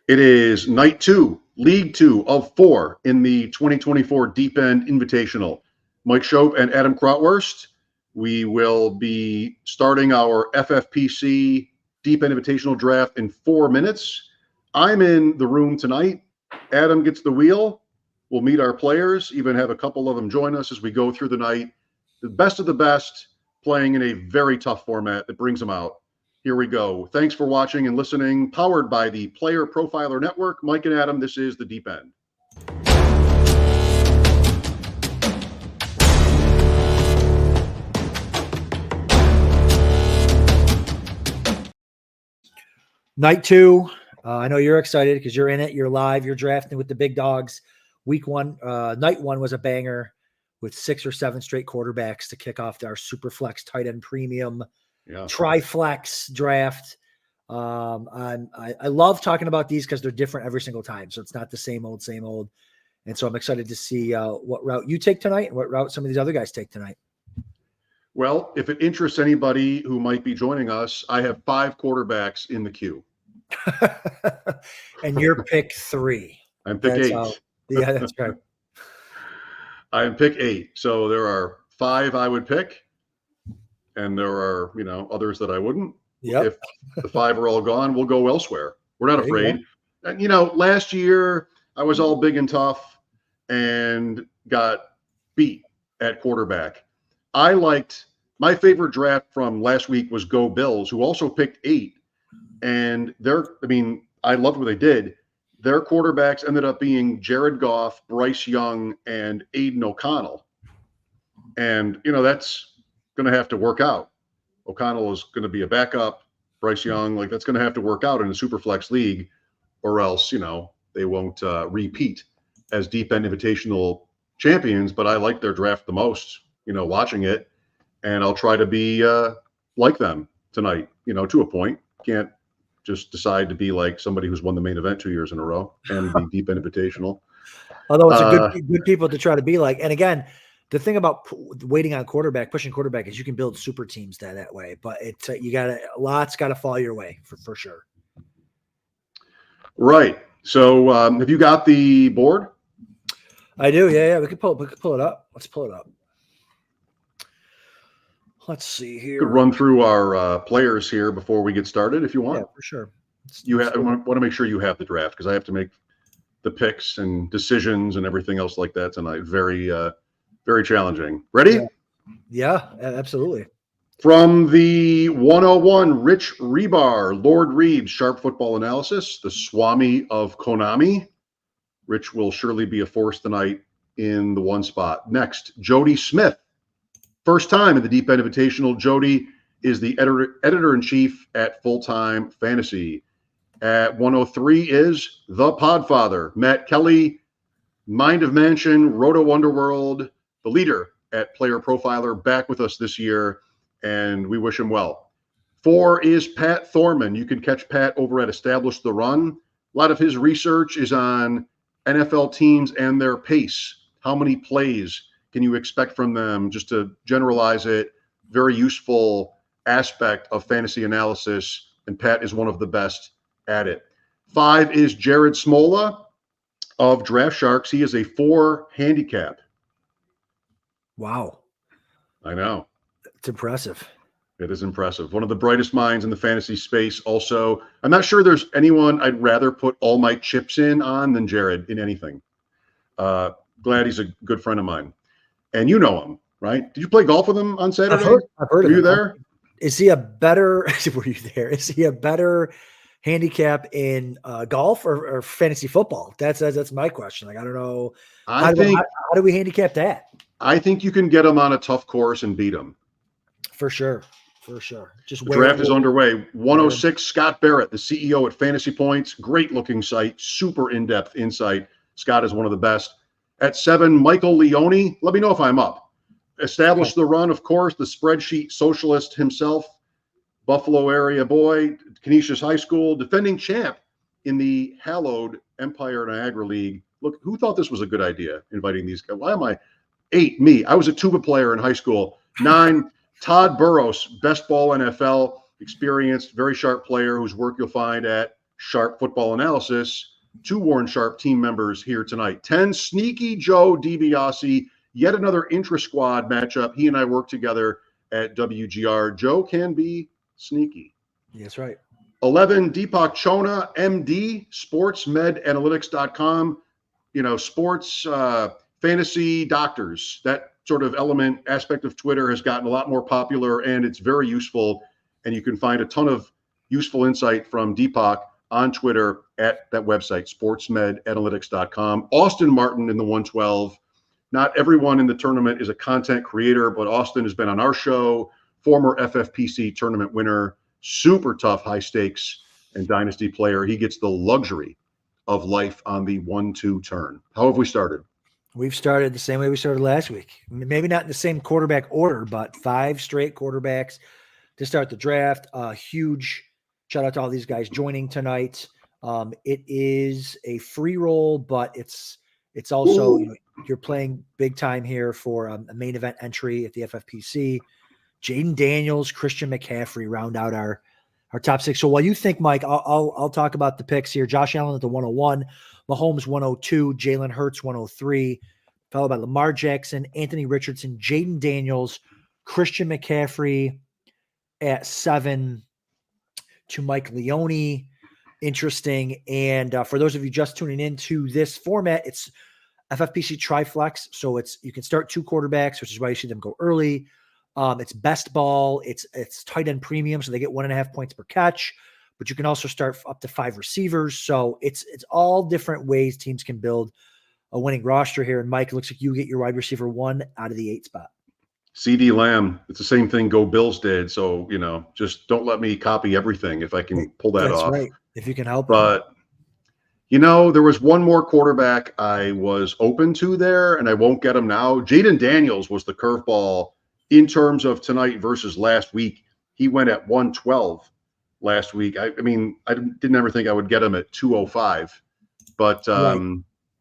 It is night 2, League 2 of 4 in the 2024 Deep End Invitational. Mike Schopp and Adam Krautwurst. We will be starting our FFPC Deep End Invitational draft in 4 minutes. I'm in the room tonight. Adam gets the wheel. We'll meet our players, even have a couple of them join us as we go through the night. The best of the best, playing in a very tough format that brings them out. Here we go. Thanks for watching and listening. Powered by the Player Profiler Network. Mike and Adam, this is the Deep End. Night 2. I know you're excited because you're in it. You're live. You're drafting with the big dogs. Week 1, night 1 was a banger with 6 or 7 straight quarterbacks to kick off our super flex tight end premium triflex draft. I love talking about these because they're different every single time. So it's not the same old. And so I'm excited to see what route you take tonight and what route some of these other guys take tonight. Well, if it interests anybody who might be joining us, I have 5 quarterbacks in the queue. And you're pick 3. I'm pick 8. Yeah, that's right. I'm pick 8. So there are 5 I would pick. And there are, others that I wouldn't. Yep. If the 5 are all gone, we'll go elsewhere. We're not afraid. And, last year I was all big and tough and got beat at quarterback. My favorite draft from last week was Go Bills, who also picked 8. And I loved what they did. Their quarterbacks ended up being Jared Goff, Bryce Young, and Aiden O'Connell. And, that's going to have to work out. O'Connell is going to be a backup. Bryce Young, that's going to have to work out in a super flex league, or else, they won't repeat as Deep End Invitational champions. But I like their draft the most, watching it. And I'll try to be like them tonight, to a point. Can't just decide to be like somebody who's won the main event 2 years in a row and the Deep End Invitational. Although it's a good people to try to be like. And again, the thing about waiting on pushing quarterback is you can build super teams that way, but it's lots got to fall your way for sure. Right. So have you got the board? I do. Yeah. We could pull it up. Let's pull it up. Let's see here. Could run through our players here before we get started if you want. Yeah, for sure. I want to make sure you have the draft because I have to make the picks and decisions and everything else like that tonight. Very, very challenging. Ready? Yeah, absolutely. From the 101, Rich Hribar, Lord Reed's Sharp Football Analysis, the Swami of Konami. Rich will surely be a force tonight in the 1 spot. Next, Jody Smith. First time in the Deep End Invitational. Jody is the editor-in-chief at Full Time Fantasy. At 103 is the Podfather, Matt Kelley, Mind of Mansion, Roto Underworld, the leader at Player Profiler, back with us this year, and we wish him well. 4 is Pat Thorman. You can catch Pat over at Establish the Run. A lot of his research is on NFL teams and their pace. How many plays can you expect from them? Just to generalize it, very useful aspect of fantasy analysis, and Pat is one of the best at it. 5 is Jared Smola of Draft Sharks. He is a 4 handicap. Wow. I know. It's impressive. It is impressive. One of the brightest minds in the fantasy space. Also, I'm not sure there's anyone I'd rather put all my chips in on than Jared in anything. Glad he's a good friend of mine. And you know him, right? Did you play golf with him on Saturday? I've heard of him. Were you there? Is he a better? Were you there? Is he a better handicap in golf or fantasy football? That's my question. I don't know. How do we handicap that? I think you can get him on a tough course and beat him. For sure. Just the draft is underway. 106, Scott Barrett, the CEO at Fantasy Points. Great looking site, super in-depth insight. Scott is one of the best. At 7, Michael Leone. Let me know if I'm up. Establish the Run, of course, the spreadsheet socialist himself. Buffalo area boy, Canisius High School, defending champ in the hallowed Empire Niagara League. Look, who thought this was a good idea, inviting these guys? Why am I? 8, me. I was a tuba player in high school. 9, Tod Burros, best ball NFL, experienced, very sharp player whose work you'll find at Sharp Football Analysis. 2 Warren Sharp team members here tonight. 10 Sneaky Joe DiBiase, yet another intra-squad matchup. He and I work together at WGR. Joe can be sneaky. That's right. 11 Deepak Chona, MD, sportsmedanalytics.com. Sports fantasy doctors. That sort of aspect of Twitter has gotten a lot more popular, and it's very useful. And you can find a ton of useful insight from Deepak on Twitter at that website, sportsmedanalytics.com. Austin Martin in the 112. Not everyone in the tournament is a content creator, but Austin has been on our show, former FFPC tournament winner, super tough high stakes and dynasty player. He gets the luxury of life on the 1-2 turn. How have we started? We've started the same way we started last week. Maybe not in the same quarterback order, but 5 straight quarterbacks to start the draft. Huge shout out to all these guys joining tonight. It is a free roll, but it's also, you're playing big time here for a main event entry at the FFPC. Jaden Daniels, Christian McCaffrey round out our top 6. So while you think, Mike, I'll talk about the picks here. Josh Allen at the 101, Mahomes 102, Jalen Hurts 103, followed by Lamar Jackson, Anthony Richardson, Jaden Daniels, Christian McCaffrey at 7 to Mike Leone. Interesting. And for those of you just tuning into this format, it's FFPC Triflex. So you can start 2 quarterbacks, which is why you see them go early. It's best ball. It's tight end premium, so they get 1.5 points per catch. But you can also start up to 5 receivers. So it's all different ways teams can build a winning roster here. And Mike, it looks like you get your wide receiver 1 out of the 8 spot. CD Lamb. It's the same thing Go Bills did. So just don't let me copy everything if I can pull that off. That's right. If you can help. But there was one more quarterback I was open to there, and I won't get him now. Jaden Daniels was the curveball in terms of tonight versus last week. He went at 112 last week. I mean, I didn't ever think I would get him at 205. But Right.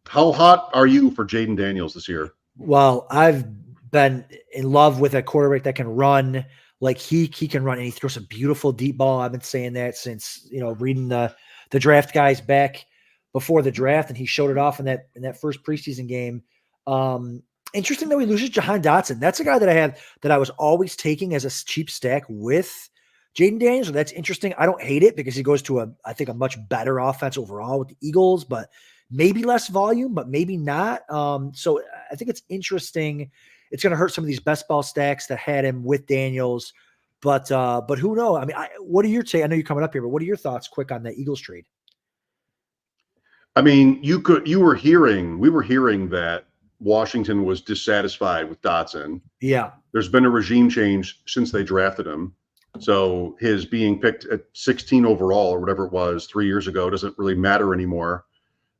How hot are you for Jaden Daniels this year? Well, I've been in love with a quarterback that can run. Like he can run, and he throws a beautiful deep ball. I've been saying that since reading the draft guys back before the draft, and he showed it off in that first preseason game. Interesting that we loses Jahan Dotson. That's a guy that I was always taking as a cheap stack with Jaden Daniels. So that's interesting. I don't hate it because he goes to I think a much better offense overall with the Eagles, but maybe less volume, but maybe not. So I think it's interesting. It's going to hurt some of these best ball stacks that had him with Daniels, but who knows? I mean, what are your take? I know you're coming up here, but what are your thoughts quick on the Eagles trade? I mean, we were hearing that Washington was dissatisfied with Dotson. Yeah. There's been a regime change since they drafted him. So his being picked at 16 overall or whatever it was 3 years ago doesn't really matter anymore.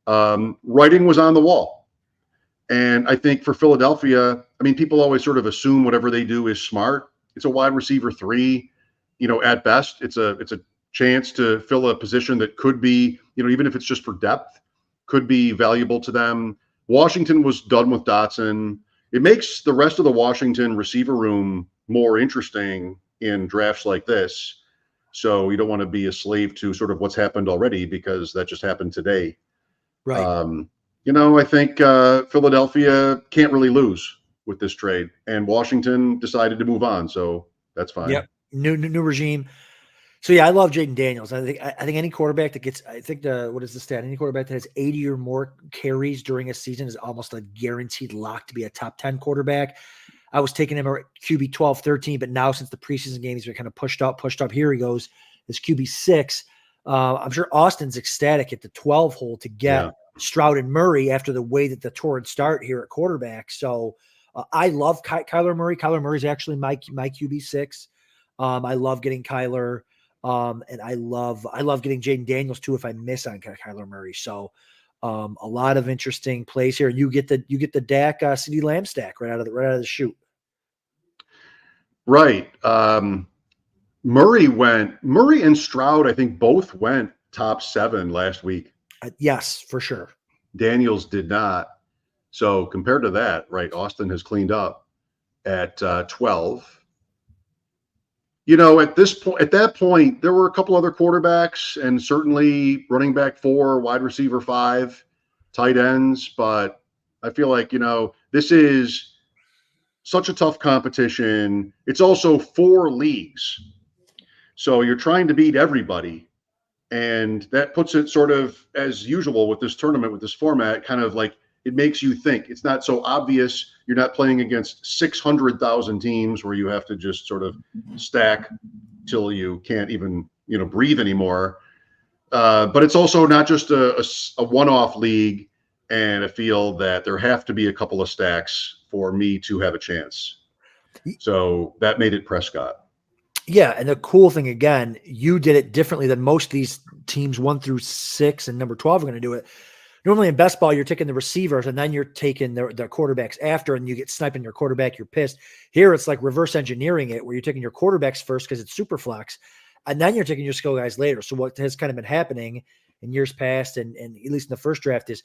Writing was on the wall. And I think for Philadelphia, I mean, people always sort of assume whatever they do is smart. It's a wide receiver 3, at best. It's a chance to fill a position that could be, even if it's just for depth, could be valuable to them. Washington was done with Dotson. It makes the rest of the Washington receiver room more interesting in drafts like this. So you don't want to be a slave to sort of what's happened already because that just happened today. Right. I think Philadelphia can't really lose with this trade, and Washington decided to move on. So that's fine. Yep. New regime. So yeah, I love Jaden Daniels. I think any quarterback that gets, what is the stat? Any quarterback that has 80 or more carries during a season is almost a guaranteed lock to be a top 10 quarterback. I was taking him at QB 12, 13, but now since the preseason game, he's been kind of pushed up. Here he goes, as QB 6. I'm sure Austin's ecstatic at the 12 hole to get Stroud and Murray after the way that the torrid start here at quarterback. So I love Kyler Murray. Kyler Murray is actually my QB 6. I love getting Kyler. And I love getting Jaden Daniels too if I miss on Kyler Murray. So a lot of interesting plays here. You get the Dak CD Lamb stack right out of the chute. Right. Murray and Stroud, I think both went top 7 last week. Yes, for sure. Daniels did not. So compared to that, right, Austin has cleaned up at 12. At that point, there were a couple other quarterbacks and certainly running back 4, wide receiver 5, tight ends. But I feel like, this is such a tough competition. It's also 4 leagues. So you're trying to beat everybody. And that puts it sort of as usual with this tournament, with this format, kind of like it makes you think. It's not so obvious. You're not playing against 600,000 teams where you have to just sort of stack till you can't even, breathe anymore. But it's also not just a one-off league, and I feel that there have to be a couple of stacks for me to have a chance. So that made it Prescott. Yeah, and the cool thing, again, you did it differently than most of these teams 1 through 6 and number 12 are going to do it. Normally in best ball, you're taking the receivers and then you're taking the quarterbacks after, and you get sniping your quarterback, you're pissed. Here, it's like reverse engineering it, where you're taking your quarterbacks first because it's super flex, and then you're taking your skill guys later. So what has kind of been happening in years past, and at least in the first draft, is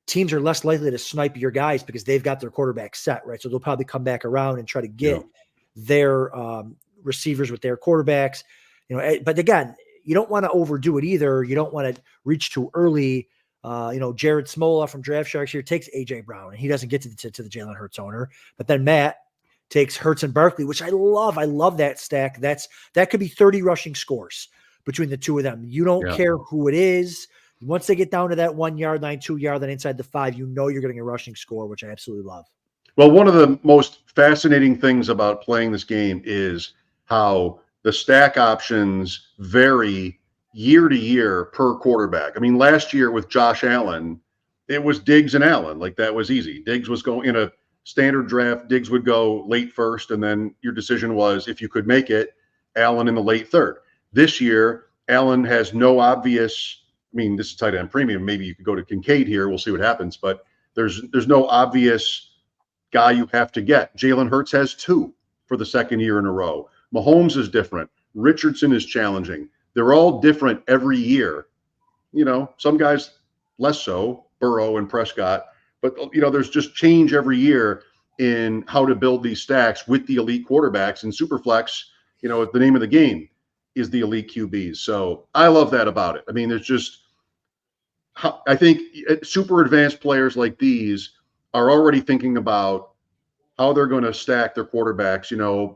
teams are less likely to snipe your guys because they've got their quarterback set, right? So they'll probably come back around and try to get their receivers with their quarterbacks, but again, you don't want to overdo it either. You don't want to reach too early. Jared Smola from Draft Sharks here takes AJ Brown, and he doesn't get to the Jalen Hurts owner, but then Matt takes Hurts and Barkley, which I love. I love that stack. That could be 30 rushing scores between the two of them. You don't care who it is. Once they get down to that 1 yard line, 2 yard line inside the 5, you're getting a rushing score, which I absolutely love. Well, one of the most fascinating things about playing this game is how the stack options vary year to year per quarterback. I mean, last year with Josh Allen, it was Diggs and Allen. Like, that was easy. Diggs was going in a standard draft. Diggs would go late first, and then your decision was, if you could make it, Allen in the late third. This year, Allen has no obvious, this is tight end premium. Maybe you could go to Kincaid here. We'll see what happens. But there's no obvious guy you have to get. Jalen Hurts has 2 for the second year in a row. Mahomes is different. Richardson is challenging. They're all different every year. Some guys less so, Burrow and Prescott. But, there's just change every year in how to build these stacks with the elite quarterbacks. And Superflex, the name of the game is the elite QBs. So I love that about it. There's just, I think super advanced players like these are already thinking about how they're going to stack their quarterbacks.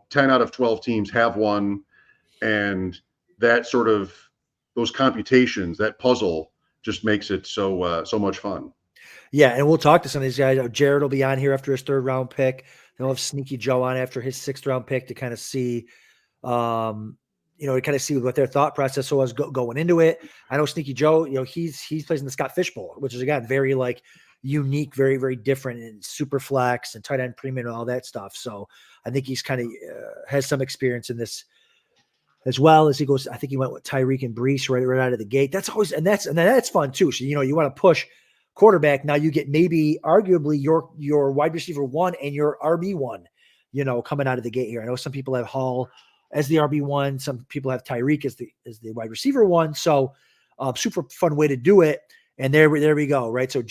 10 out of 12 teams have one, and that sort of, those computations, that puzzle just makes it so much fun. Yeah, and we'll talk to some of these guys. Jared will be on here after his 3rd round pick. They'll have Sneaky Joe on after his 6th round pick to kind of see, see what their thought process was going into it. I know Sneaky Joe, he's plays in the Scott Fish Bowl, which is, again, very unique, very, very different, and super flex and tight end premium and all that stuff. So I think he's kind of has some experience in this as well. As he goes, I think he went with Tyreek and Brees right out of the gate. That's always, and that's fun too. So, you want to push quarterback. Now you get maybe arguably your wide receiver 1 and your RB1, coming out of the gate here. I know some people have Hall as the RB1. Some people have Tyreek as the wide receiver 1. So super fun way to do it. And there we go. Right. So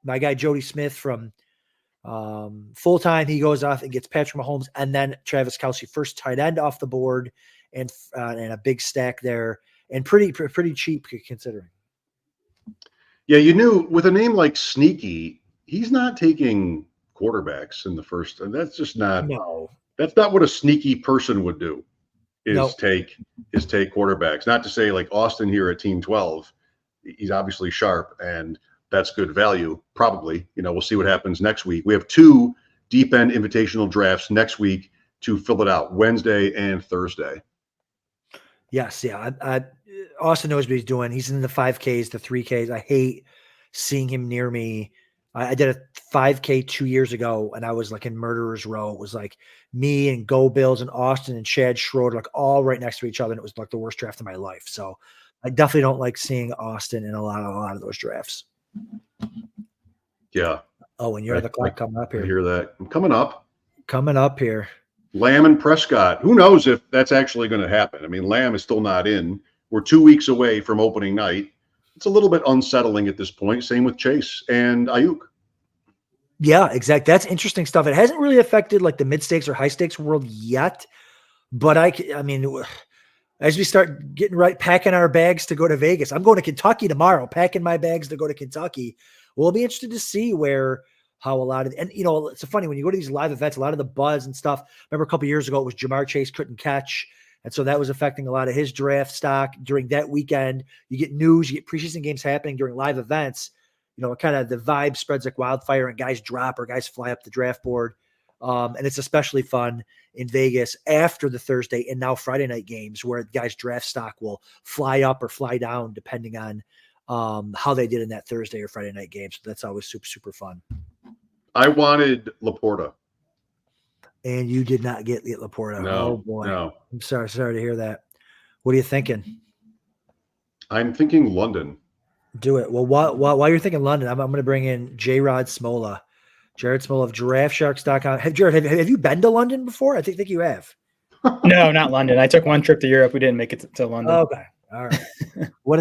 my guy, Jody Smith from full time, he goes off and gets Patrick Mahomes and then Travis Kelce, first tight end off the board, and a big stack there, and pretty cheap considering. Yeah, with a name like Sneaky, he's not taking quarterbacks in the first. And that's just not. No, that's not what a sneaky person would do. Take quarterbacks. Not to say like Austin here at Team 12, he's obviously sharp, and that's good value. Probably, we'll see what happens next week. We have 2 deep end invitational drafts next week to fill it out, Wednesday and Thursday. Yes, yeah. Austin knows what he's doing. He's in the 5Ks, the 3Ks. I hate seeing him near me. I did a 5K 2 years ago, and I was like in Murderer's Row. It was like me and Go Bills and Austin and Chad Schroeder, like all right next to each other. And it was like the worst draft of my life. So I definitely don't like seeing Austin in a lot of those drafts. Yeah. Oh, and you're the clock coming up here. I hear that. I'm coming up here. Lamb and Prescott. Who knows if that's actually going to happen? Lamb is still not in. We're 2 weeks away from opening night. It's a little bit unsettling at this point. Same with Chase and Ayuk. Yeah, exactly. That's interesting stuff. It hasn't really affected like the mid-stakes or high-stakes world yet, But I mean, as we start getting right, packing our bags to go to Vegas, I'm going to Kentucky tomorrow, packing my bags to go to Kentucky. We'll be interested to see how a lot of, and it's funny when you go to these live events, a lot of the buzz and stuff. Remember a couple of years ago, it was Jamar Chase couldn't catch. And so that was affecting a lot of his draft stock during that weekend. You get news, you get preseason games happening during live events. Kind of the vibe spreads like wildfire and guys drop or guys fly up the draft board. And it's especially fun in Vegas after the Thursday and now Friday night games where guys' draft stock will fly up or fly down depending on how they did in that Thursday or Friday night game. So that's always super, super fun. I wanted Laporta. And you did not get Laporta. No, oh boy. No. I'm sorry to hear that. What are you thinking? I'm thinking London. Do it. Well, while you're thinking London, I'm going to bring in J-Rod Smola. Jared Smola of DraftSharks.com. Jared, have you been to London before? I think you have. No, not London. I took one trip to Europe. We didn't make it to London. Okay. All right.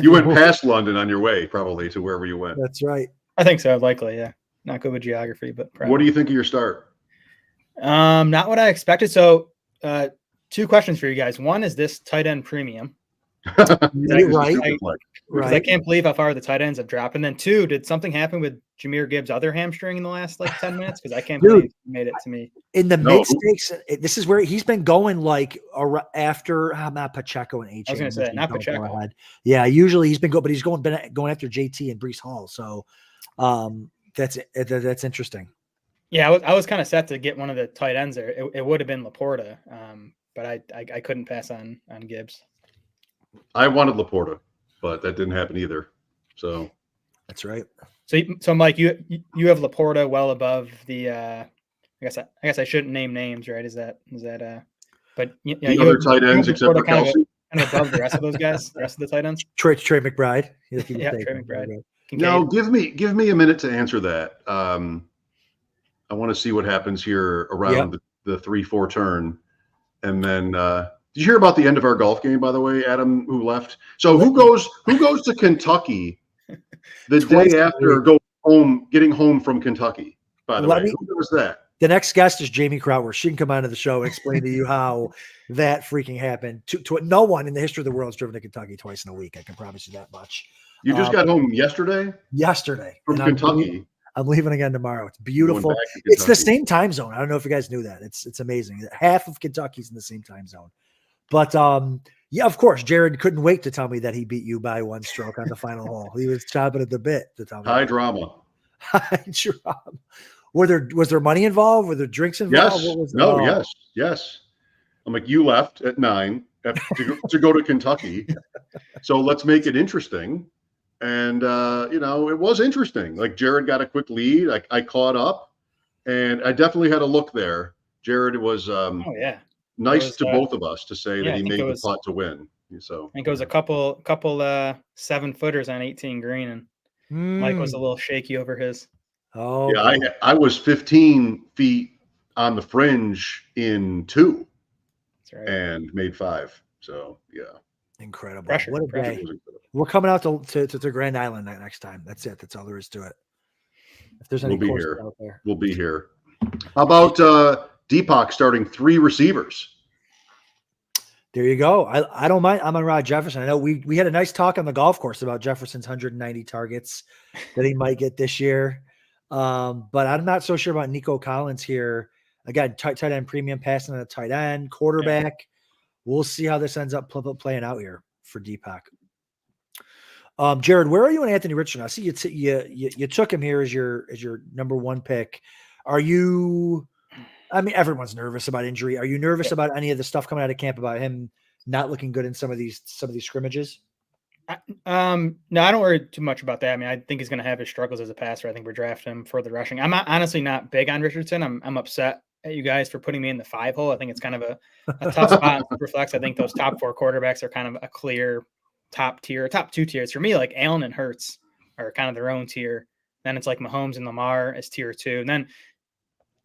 You went past London on your way, probably, to wherever you went. That's right. I think so, likely, yeah. Not good with geography, but probably. What do you think of your start? Not what I expected. So, two questions for you guys. One, is this tight end premium? Right. Because I can't believe how far the tight ends have dropped. And then two, did something happen with Jahmyr Gibbs' other hamstring in the last 10 minutes? Because I can't believe he made it to me. In the mid stakes, this is where he's been going after not Pacheco and H. I was going to say, not Pacheco. Yeah, usually he's been but he's going after JT and Breece Hall. So that's interesting. Yeah, I was kind of set to get one of the tight ends there. It would have been Laporta, but I couldn't pass on Gibbs. I wanted Laporta, but that didn't happen either. So that's right. So Mike, you have Laporta well above the. I guess I shouldn't name names, right? Is that? But the other tight ends except for Kelsey, kind of above the rest of those guys, the rest of the tight ends. Trey McBride. Yeah, Trey McBride. No, give me a minute to answer that. I want to see what happens here around the 3-4 turn, and then. Did you hear about the end of our golf game, by the way, Adam, who left? So who goes to Kentucky the day after getting home from Kentucky, by the way? Who does that? The next guest is Jamie Crowder. She can come onto the show and explain to you how that freaking happened. To no one in the history of the world has driven to Kentucky twice in a week. I can promise you that much. You just got home yesterday? Yesterday. From Kentucky. I'm leaving again tomorrow. It's beautiful. It's the same time zone. I don't know if you guys knew that. It's amazing. Half of Kentucky's in the same time zone. But yeah, of course, Jared couldn't wait to tell me that he beat you by one stroke on the final hole. He was chopping at the bit to tell me. High drama. High drama. Was there money involved? Were there drinks involved? Yes. Yes. I'm like, you left at 9 to go to Kentucky, so let's make it interesting. And it was interesting. Like Jared got a quick lead. I caught up, and I definitely had a look there. Jared was. Nice to both of us to say that he made the putt to win. So I think it was a couple 7-footers on 18 green, and Mike was a little shaky over his. Oh yeah, I was 15 feet on the fringe in 2, that's right, and made 5. So yeah, incredible. Pressure. What a day! We're coming out to Grand Island next time. That's it. That's all there is to it. If there's any courses out there, we'll be here. How about Deepak starting 3 receivers? There you go. I don't mind. I'm on Rod Jefferson. I know we had a nice talk on the golf course about Jefferson's 190 targets that he might get this year. But I'm not so sure about Nico Collins here. Again, tight end premium, passing on a tight end, quarterback. Yeah. We'll see how this ends up playing out here for Deepak. Jared, where are you on Anthony Richardson? I see you took him here as your number 1 pick. Are you? I mean, everyone's nervous about injury. Are you nervous about any of the stuff coming out of camp about him not looking good in some of these scrimmages? No, I don't worry too much about that. I mean, I think he's going to have his struggles as a passer. I think we're drafting him for the rushing. I'm honestly not big on Richardson. I'm upset at you guys for putting me in the 5 hole. I think it's kind of a tough spot for flex. I think those top 4 quarterbacks are kind of a clear top 2 tiers. For me, like Allen and Hurts are kind of their own tier. Then it's like Mahomes and Lamar as tier 2. And then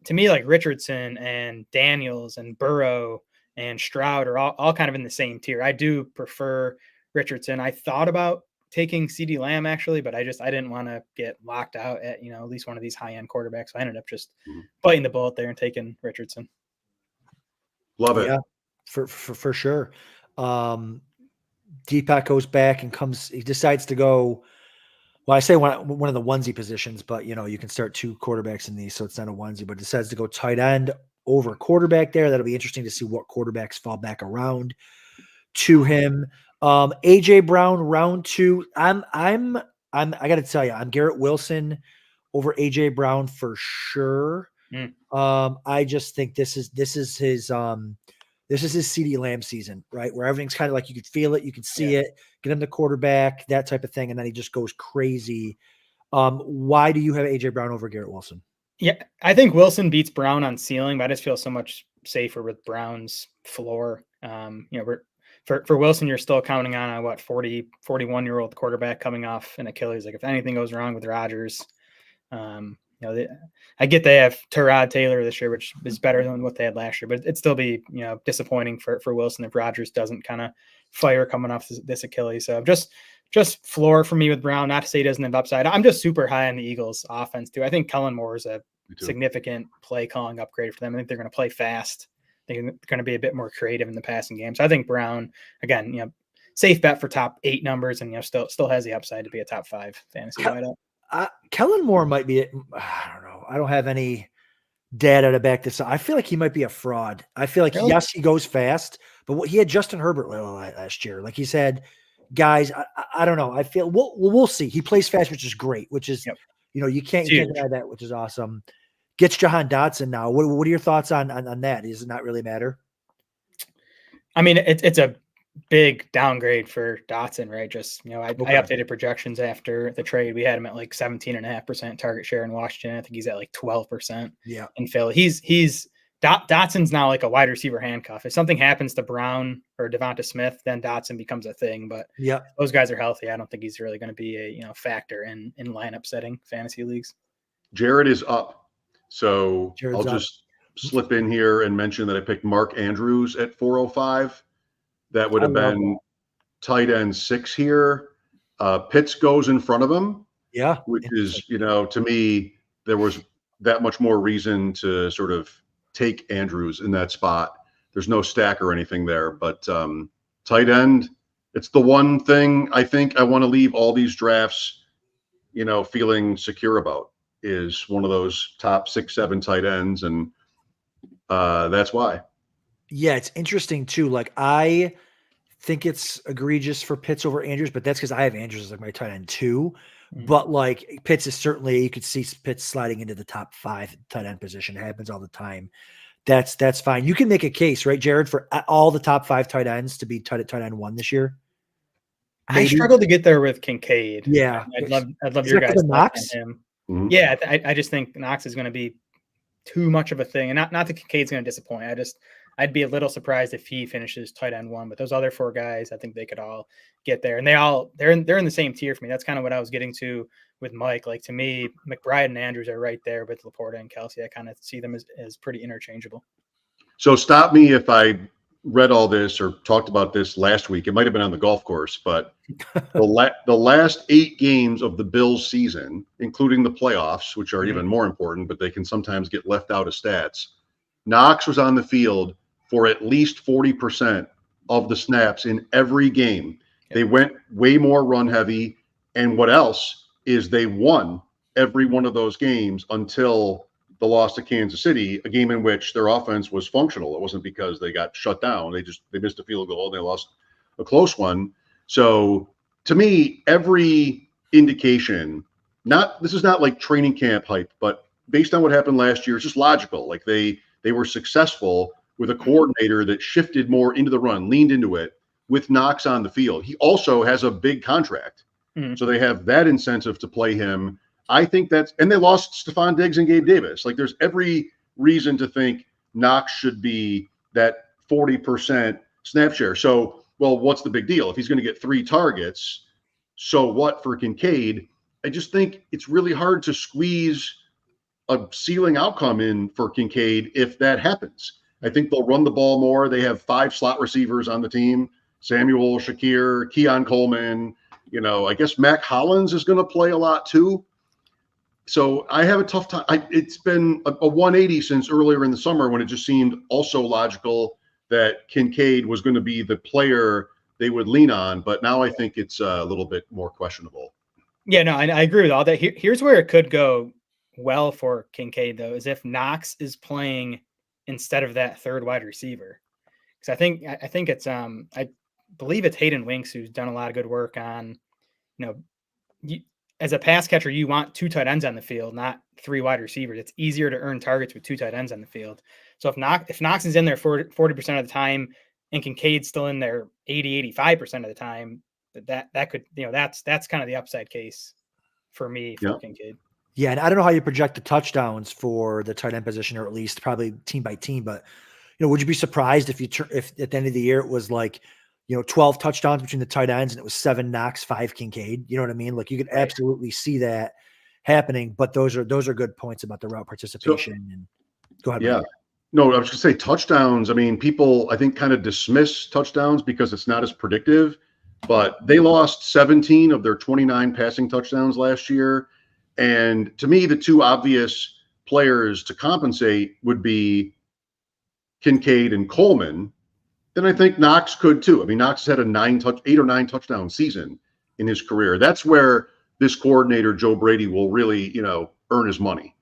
to me, like Richardson and Daniels and Burrow and Stroud are all kind of in the same tier. I do prefer Richardson. I thought about taking CeeDee Lamb actually, but I didn't want to get locked out at, at least one of these high-end quarterbacks. So I ended up just biting the bullet there and taking Richardson. Love it. Yeah. for sure. Deepak goes back and he decides to go. Well, I say one of the onesie positions, but you can start two quarterbacks in these, so it's not a onesie, but decides to go tight end over quarterback there. That'll be interesting to see what quarterbacks fall back around to him. AJ Brown, round 2. I got to tell you, I'm Garrett Wilson over AJ Brown for sure. I just think this is his CeeDee Lamb season, right? Where everything's kind of like you could feel it, you could see it, get him the quarterback, that type of thing, and then he just goes crazy. Why do you have AJ Brown over Garrett Wilson? Yeah, I think Wilson beats Brown on ceiling, but I just feel so much safer with Brown's floor. For Wilson, you're still counting on a 41-year-old quarterback coming off an Achilles. Like if anything goes wrong with Rodgers, I get they have Tyrod Taylor this year, which is better than what they had last year, but it'd still be disappointing for Wilson if Rodgers doesn't kind of fire coming off this Achilles. So just floor for me with Brown. Not to say he doesn't have upside. I'm just super high on the Eagles offense too. I think Kellen Moore is a significant play calling upgrade for them. I think they're going to play fast. They're going to be a bit more creative in the passing game. So I think Brown, again, safe bet for top 8 numbers, and still has the upside to be a top 5 fantasy wideout. Kellen Moore might be, I don't know. I don't have any data to back this up. I feel like he might be a fraud. I feel like, yes, he goes fast, but he had Justin Herbert last year. Like he said, guys, I don't know. I feel we'll see. He plays fast, which is great, which is, you can't deny that, which is awesome. Gets Jahan Dotson now. What are your thoughts on that? Does it not really matter? I mean, it's a big downgrade for Dotson, right? Just, I updated projections after the trade. We had him at like 17.5% target share in Washington. I think he's at like 12% in Philly. Dotson's now like a wide receiver handcuff. If something happens to Brown or Devonta Smith, then Dotson becomes a thing. But those guys are healthy. I don't think he's really going to be a factor in lineup setting fantasy leagues. Jared is up. So I'll just slip in here and mention that I picked Mark Andrews at 405. That would have been tight end 6 here. Pitts goes in front of him. Yeah. Which is, to me, there was that much more reason to sort of take Andrews in that spot. There's no stack or anything there, but tight end, it's the one thing I think I want to leave all these drafts, feeling secure about, is one of those top 6, 7 tight ends. And that's why. Yeah, it's interesting too. Like I think it's egregious for Pitts over Andrews, but that's because I have Andrews as like my tight end 2. But like Pitts is certainly, you could see Pitts sliding into the top 5 tight end position. It happens all the time. That's fine. You can make a case, right, Jared, for all the top 5 tight ends to be tight end 1 this year. Maybe. I struggled to get there with Kincaid. Yeah, I'd love your guys' thoughts on him. Mm-hmm. Yeah, I just think Knox is going to be too much of a thing, and not that Kincaid's going to disappoint. I'd be a little surprised if he finishes tight end 1, but those other 4 guys, I think they could all get there, and they're in the same tier for me. That's kind of what I was getting to with Mike. Like to me, McBride and Andrews are right there with Laporta and Kelsey. I kind of see them as pretty interchangeable. So stop me if I read all this or talked about this last week. It might have been on the golf course, but the last 8 games of the Bills season, including the playoffs, which are even more important, but they can sometimes get left out of stats. Knox was on the field for at least 40% of the snaps in every game. They went way more run heavy. And what else is they won every one of those games until the loss to Kansas City, a game in which their offense was functional. It wasn't because they got shut down. They missed a field goal and they lost a close one. So to me, every indication, this is not like training camp hype, but based on what happened last year, it's just logical. Like they were successful with a coordinator that shifted more into the run, leaned into it with Knox on the field. He also has a big contract. So they have that incentive to play him. I think and they lost Stephon Diggs and Gabe Davis. Like there's every reason to think Knox should be that 40% snap share. So, well, what's the big deal? If he's going to get 3 targets, so what for Kincaid? I just think it's really hard to squeeze a ceiling outcome in for Kincaid if that happens. I think they'll run the ball more. They have 5 slot receivers on the team: Samuel, Shakir, Keon Coleman. I guess Mac Hollins is going to play a lot too. So I have a tough time. It's been a 180 since earlier in the summer when it just seemed also logical that Kincaid was going to be the player they would lean on, but now I think it's a little bit more questionable. Yeah, no, I agree with all that. Here's where it could go well for Kincaid, though, is if Knox is playing instead of that third wide receiver. Because I think it's I believe it's Hayden Winks who's done a lot of good work on, as a pass catcher, you want 2 tight ends on the field, not 3 wide receivers. It's easier to earn targets with 2 tight ends on the field. So if Knox is in there 40% of the time and Kincaid's still in there 85% of the time, that could, that's kind of the upside case for me for Kincaid. Yeah, and I don't know how you project the touchdowns for the tight end position, or at least probably team by team, but would you be surprised if if at the end of the year it was like, 12 touchdowns between the tight ends and it was 7 Knox, 5 Kincaid? You know what I mean? Like, you could absolutely see that happening, but those are good points about the route participation. And go ahead. Yeah. Mike. No, I was going to say touchdowns. I mean, people, I think, kind of dismiss touchdowns because it's not as predictive, but they lost 17 of their 29 passing touchdowns last year. And to me, the 2 obvious players to compensate would be Kincaid and Coleman. Then I think Knox could too. I mean, Knox had a 8 or 9 touchdown season in his career. That's where this coordinator, Joe Brady, will really, earn his money.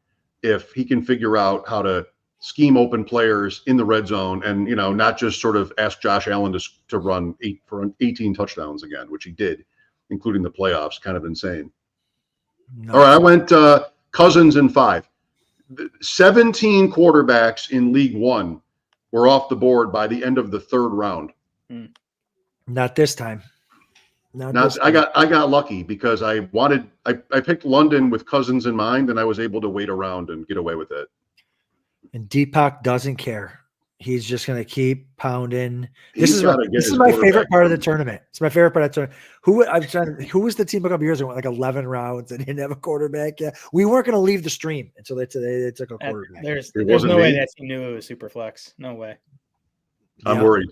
If he can figure out how to scheme open players in the red zone and, not just sort of ask Josh Allen to run 18 touchdowns again, which he did, including the playoffs. Kind of insane. No. All right, I went Cousins in 5. 17 quarterbacks in League One were off the board by the end of the 3rd round. Not this time. I got lucky because I picked London with Cousins in mind, and I was able to wait around and get away with it. And Deepak doesn't care. He's just going to keep pounding. This is my favorite part of the tournament. It's my favorite part of the tournament. Who was the team a couple years ago went like 11 rounds and didn't have a quarterback? Yeah, we weren't going to leave the stream until they took a quarterback. There's no way that team knew it was super flex. No way. I'm worried.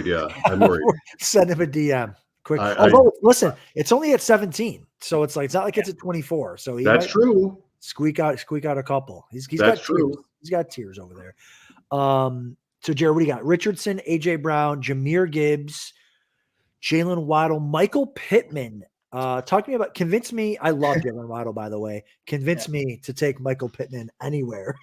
Yeah, I'm worried. Send him a DM quick. Although, listen, it's only at 17, so it's not like it's at 24. So that's true. Squeak out a couple. He's that's got true. Tears. He's got tears over there. So Jared, what do you got? Richardson, AJ Brown, Jahmyr Gibbs, Jalen Waddle, Michael Pittman. Talk to me about. Convince me. I love Jalen Waddle, by the way. Convince me to take Michael Pittman anywhere.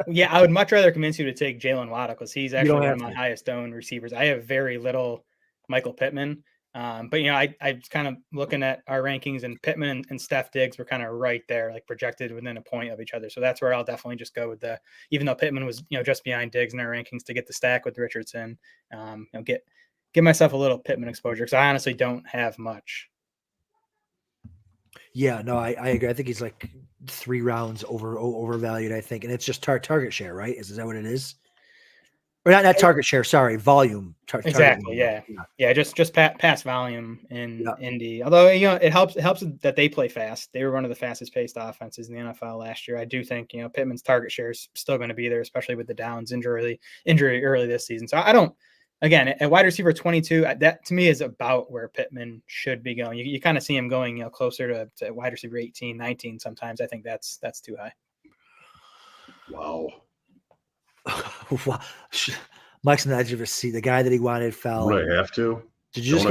Yeah, I would much rather convince you to take Jalen Waddle because he's actually one of my highest owned receivers. I have very little Michael Pittman. But I was kind of looking at our rankings, and Pittman and Steph Diggs were kind of right there, like projected within a point of each other. So that's where I'll definitely just go with even though Pittman was, just behind Diggs in our rankings, to get the stack with Richardson, get myself a little Pittman exposure because I honestly don't have much. Yeah, no, I agree. I think he's like 3 rounds overvalued, I think. And it's just target share, right? Is that what it is? Or not target share, sorry, volume. Exactly, yeah. Just pass volume in Indy. Although it helps that they play fast. They were one of the fastest paced offenses in the NFL last year. I do think Pittman's target share is still going to be there, especially with the Downs injury early this season. So I don't. Again, at wide receiver 22, that to me is about where Pittman should be going. You kind of see him going closer to wide receiver 18, 19 sometimes. I think that's too high. Wow. Mike's on the edge of his seat. The guy that he wanted fell. Don't I have to? Did you just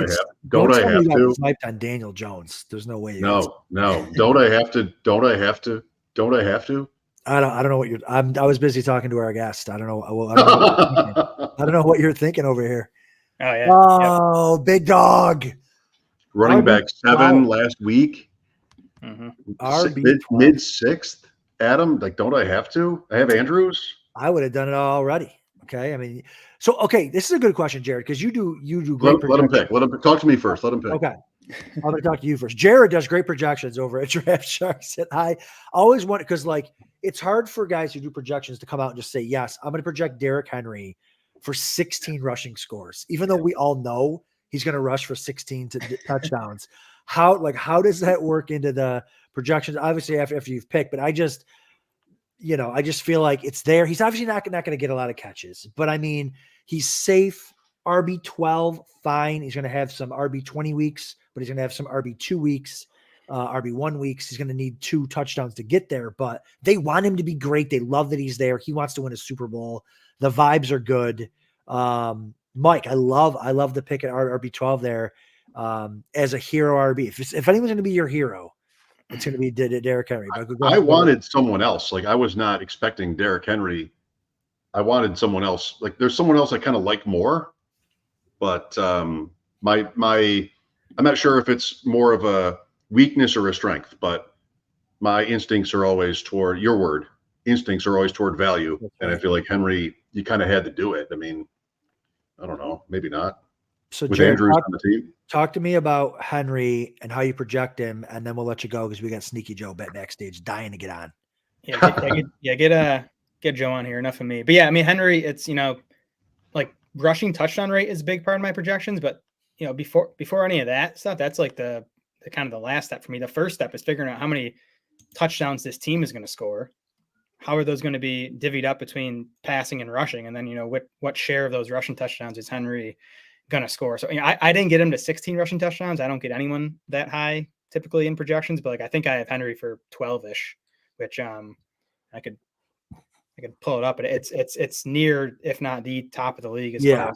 don't I have to? Sniped on Daniel Jones. There's no way. No. Don't I have to? Don't I have to? I don't know what you're. I was busy talking to our guest. I don't know. I don't know what you're thinking over here. Oh yeah. Oh, big dog. Running back 7 last week. Mm-hmm. Mid 6th. Adam, don't I have to? I have Andrews. I would have done it already. Okay. I mean, this is a good question, Jared, because you do great. Let him pick. Let him talk to me first. Let him pick. Okay. I'm going to talk to you first. Jared does great projections over at Draft Sharks. And I always want, because it's hard for guys who do projections to come out and just say, yes, I'm going to project Derrick Henry for 16 rushing scores, even though we all know he's going to rush for 16 touchdowns. How does that work into the projections? Obviously after you've picked, but I just feel like it's there. He's obviously not going to get a lot of catches, but I mean, he's safe. RB12, fine. He's going to have some RB20 weeks, but he's going to have some RB2 weeks, RB1 weeks. He's going to need 2 touchdowns to get there, but they want him to be great. They love that he's there. He wants to win a Super Bowl. The vibes are good. Mike, I love the pick at RB12 there as a hero RB. If anyone's going to be your hero, it's going to be Derrick Henry. But I wanted someone else. Like I was not expecting Derrick Henry. I wanted someone else. Like there's someone else I kind of like more, but I'm not sure if it's more of a weakness or a strength, but my instincts are always toward value. Right. And I feel like Henry, you kind of had to do it. I mean, I don't know, maybe not. So With Jared, Andrews on the team. talk to me about Henry and how you project him, and then we'll let you go because we got Sneaky Joe backstage dying to get on. Get Joe on here. Enough of me. But yeah, I mean, Henry, it's, like rushing touchdown rate is a big part of my projections, but before any of that stuff, that's like the kind of the last step for me. The first step is figuring out how many touchdowns this team is going to score. How are those going to be divvied up between passing and rushing? And then, what share of those rushing touchdowns is Henry going to score? So, I didn't get him to 16 rushing touchdowns. I don't get anyone that high typically in projections, but like, I think I have Henry for 12-ish, which I could pull it up, but it's near, if not the top of the league as far as,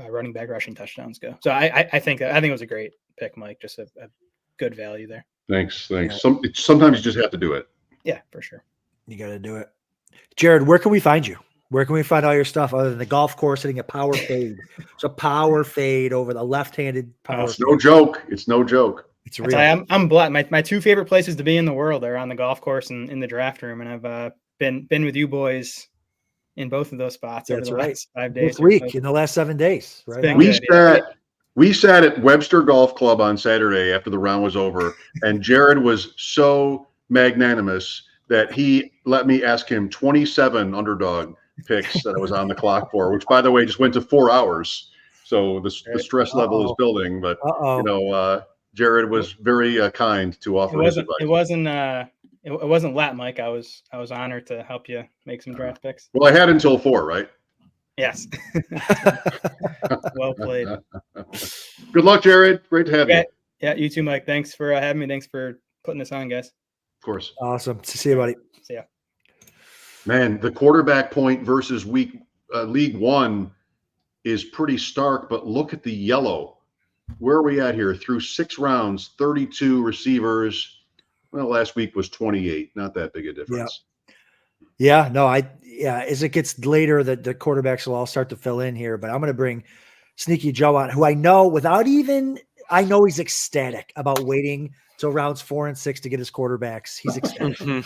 running back rushing touchdowns go. So I think it was a great pick, Mike. Just a good value there. Thanks. Yeah. Sometimes you just have to do it. Yeah, for sure. You got to do it. Jared, where can we find you? Where can we find all your stuff other than the golf course hitting a power fade? It's a power fade over the left-handed power. It's no joke. It's no joke. It's real. I'm blessed. My two favorite places to be in the world are on the golf course and in the draft room, and I've been with you boys in both of those spots. That's over the right. last 5 days. This week in the last 7 days. Right. We sat at Webster Golf Club on Saturday after the round was over, and Jared was so magnanimous that he let me ask him 27 underdog picks that I was on the clock for, which, by the way, just went to 4 hours. So the stress level is building. But Jared was very kind to offer his advice. It wasn't lat, Mike. I was honored to help you make some draft picks. Well, I had until 4, right? Yes. Well played. Good luck, Jared. Great to have you. Yeah, you too, Mike. Thanks for having me. Thanks for putting this on, guys. Of course. Awesome. See you, buddy. See ya. Man, the quarterback point versus League One is pretty stark, but look at the yellow. Where are we at here? Through 6 rounds, 32 receivers. Well, last week was 28. Not that big a difference. Yeah. No, as it gets later, the quarterbacks will all start to fill in here, but I'm going to bring Sneaky Joe on, who I know I know he's ecstatic about waiting till rounds 4 and 6 to get his quarterbacks. He's ecstatic.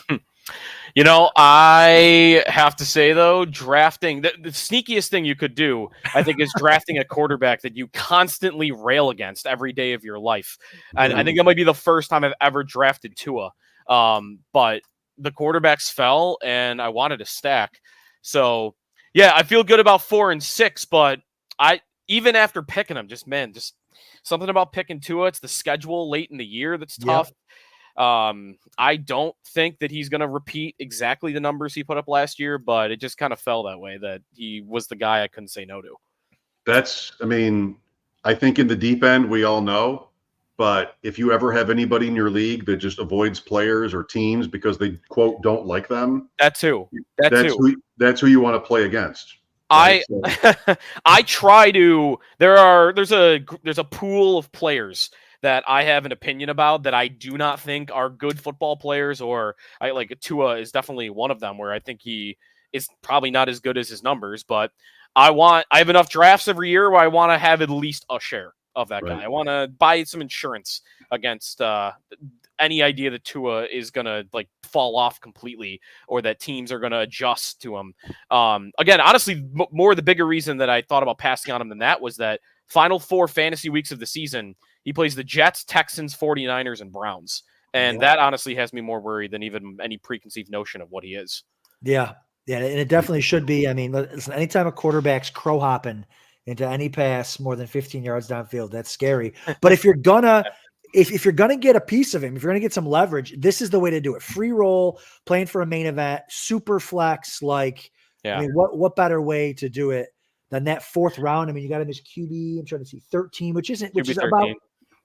I have to say, though, drafting the sneakiest thing you could do, I think, is drafting a quarterback that you constantly rail against every day of your life. And I think that might be the first time I've ever drafted Tua. But the quarterbacks fell and I wanted to stack. So, yeah, I feel good about 4 and 6, but even after picking them, just something about picking Tua. It's the schedule late in the year that's tough. I don't think that he's going to repeat exactly the numbers he put up last year, but it just kind of fell that way, that he was the guy I couldn't say no to. I think in the deep end, we all know, but if you ever have anybody in your league that just avoids players or teams because they, quote, don't like them, that's who you want to play against. Right? I try to. There's a pool of players that I have an opinion about that I do not think are good football players, or I like Tua is definitely one of them where I think he is probably not as good as his numbers, but I have enough drafts every year where I want to have at least a share of that guy. I want to buy some insurance against any idea that Tua is going to like fall off completely or that teams are going to adjust to him. Again, honestly, more the bigger reason that I thought about passing on him than that was that final 4 fantasy weeks of the season, he plays the Jets, Texans, 49ers, and Browns. And that honestly has me more worried than even any preconceived notion of what he is. Yeah. Yeah. And it definitely should be. I mean, listen, anytime a quarterback's crow hopping into any pass more than 15 yards downfield, that's scary. But if you're gonna get a piece of him, if you're gonna get some leverage, this is the way to do it. Free roll, playing for a main event, super flex. I mean, what better way to do it than that 4th round? I mean, you got him as QB. I'm trying to see 13, which is about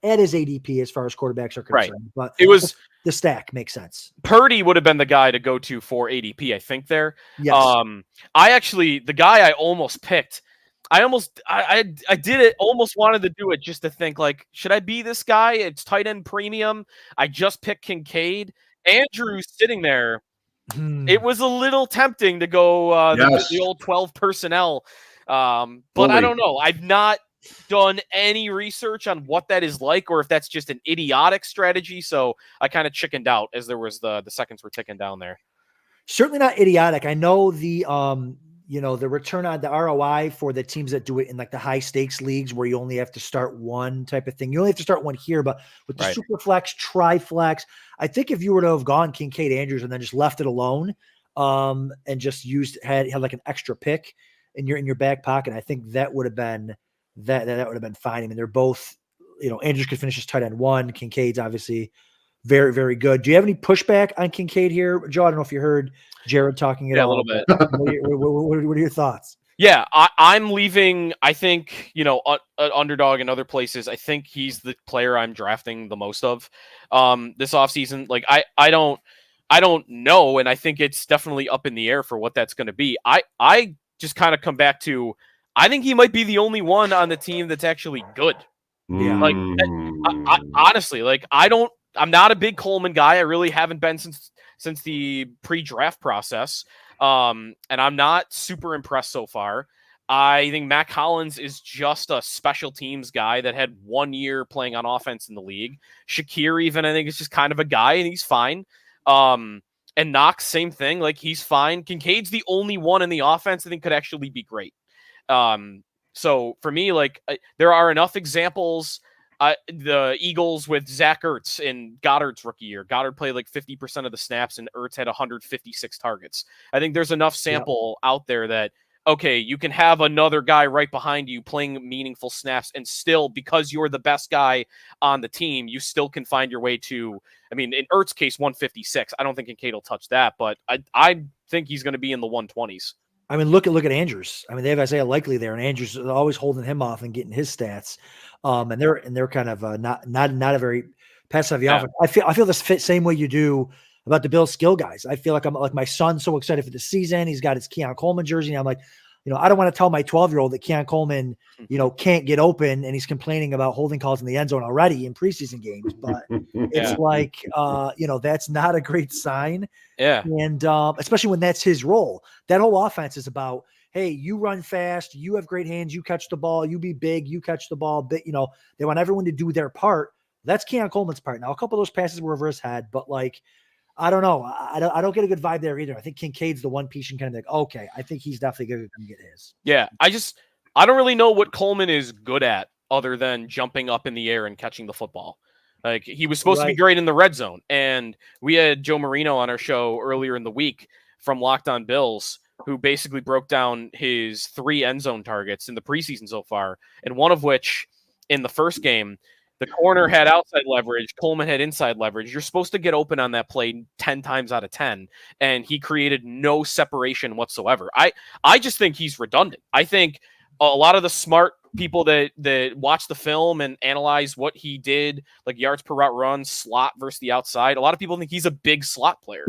at his ADP as far as quarterbacks are concerned. Right. But it was the stack makes sense. Purdy would have been the guy to go to for ADP, I think there. Yes. The guy I almost picked, I did it, almost wanted to do it just to think, like, should I be this guy? It's tight end premium. I just picked Kincaid. Andrew's sitting there. It was a little tempting to go the old 12 personnel. But I don't know. I've not done any research on what that is like, or if that's just an idiotic strategy. So I kind of chickened out as there was the seconds were ticking down there. Certainly not idiotic. I know the the return on the ROI for the teams that do it in like the high stakes leagues where you only have to start one type of thing. You only have to start one here, but with the super flex, tri-flex, I think if you were to have gone Kincaid Andrews and then just left it alone, and just had like an extra pick in your back pocket, I think that would have been that would have been fine. I mean, they're both, Andrews could finish as tight end 1. Kincaid's obviously very, very good. Do you have any pushback on Kincaid here, Joe? I don't know if you heard Jared talking at all. A little bit. What are your thoughts? Yeah, I'm leaving. I think, underdog in other places. I think he's the player I'm drafting the most of this offseason. Like, I don't know, and I think it's definitely up in the air for what that's going to be. I just kind of come back to, I think he might be the only one on the team that's actually good. Yeah. Like, honestly, like, I'm not a big Coleman guy. I really haven't been since the pre-draft process. And I'm not super impressed so far. I think Matt Collins is just a special teams guy that had 1 year playing on offense in the league. Shakir, even, I think, is just kind of a guy, and he's fine. And Knox, same thing. Like, he's fine. Kincaid's the only one in the offense I think could actually be great. So for me, like, there are enough examples. The Eagles with Zach Ertz in Goddard's rookie year. Goddard played like 50% of the snaps, and Ertz had 156 targets. I think there's enough sample out there that, okay, you can have another guy right behind you playing meaningful snaps, and still, because you're the best guy on the team, you still can find your way to, I mean, in Ertz's case, 156. I don't think Kincaid will touch that, but I think he's going to be in the 120s. I mean, look at Andrews. I mean, they have Isaiah Likely there, and Andrews is always holding him off and getting his stats. And they're kind of not a very pass-heavy offense. I feel this same way you do about the Bills skill guys. I feel like I'm like, my son's so excited for the season. He's got his Keon Coleman jersey, and I'm like, I don't want to tell my 12-year-old that Keon Coleman, can't get open, and he's complaining about holding calls in the end zone already in preseason games. But it's like, that's not a great sign. Yeah. And especially when that's his role. That whole offense is about, hey, you run fast, you have great hands, you catch the ball, you be big, you catch the ball. But, they want everyone to do their part. That's Keon Coleman's part. Now, a couple of those passes were reverse head, but like, I don't know. I don't get a good vibe there either. I think Kincaid's the one piece you can kind of like, okay, I think he's definitely going to get his. Yeah, I don't really know what Coleman is good at other than jumping up in the air and catching the football. Like, he was supposed to be great in the red zone. And we had Joe Marino on our show earlier in the week from Locked On Bills, who basically broke down his 3 end zone targets in the preseason so far. And one of which, in the first game, the corner had outside leverage, Coleman had inside leverage. You're supposed to get open on that play 10 times out of 10, and he created no separation whatsoever. I just think he's redundant. I think a lot of the smart people that watch the film and analyze what he did, like yards per route run, slot versus the outside, a lot of people think he's a big slot player,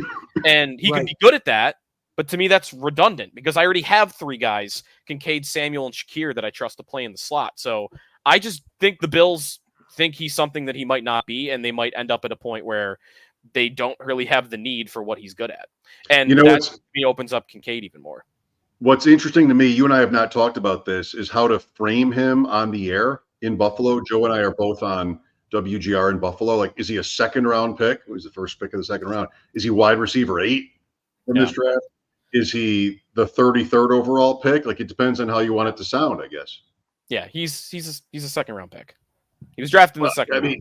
and he could be good at that. But to me, that's redundant because I already have 3 guys, Kincaid, Samuel, and Shakir, that I trust to play in the slot. So I just think the Bills think he's something that he might not be, and they might end up at a point where they don't really have the need for what he's good at. And that to me opens up Kincaid even more. What's interesting to me, you and I have not talked about this, is how to frame him on the air in Buffalo. Joe and I are both on WGR in Buffalo. Like, is he a second-round pick? He was the first pick of the second round. Is he wide receiver 8 from this draft? Is he the 33rd overall pick? Like, it depends on how you want it to sound, I guess. Yeah, he's a second-round pick. He was drafted in the second round.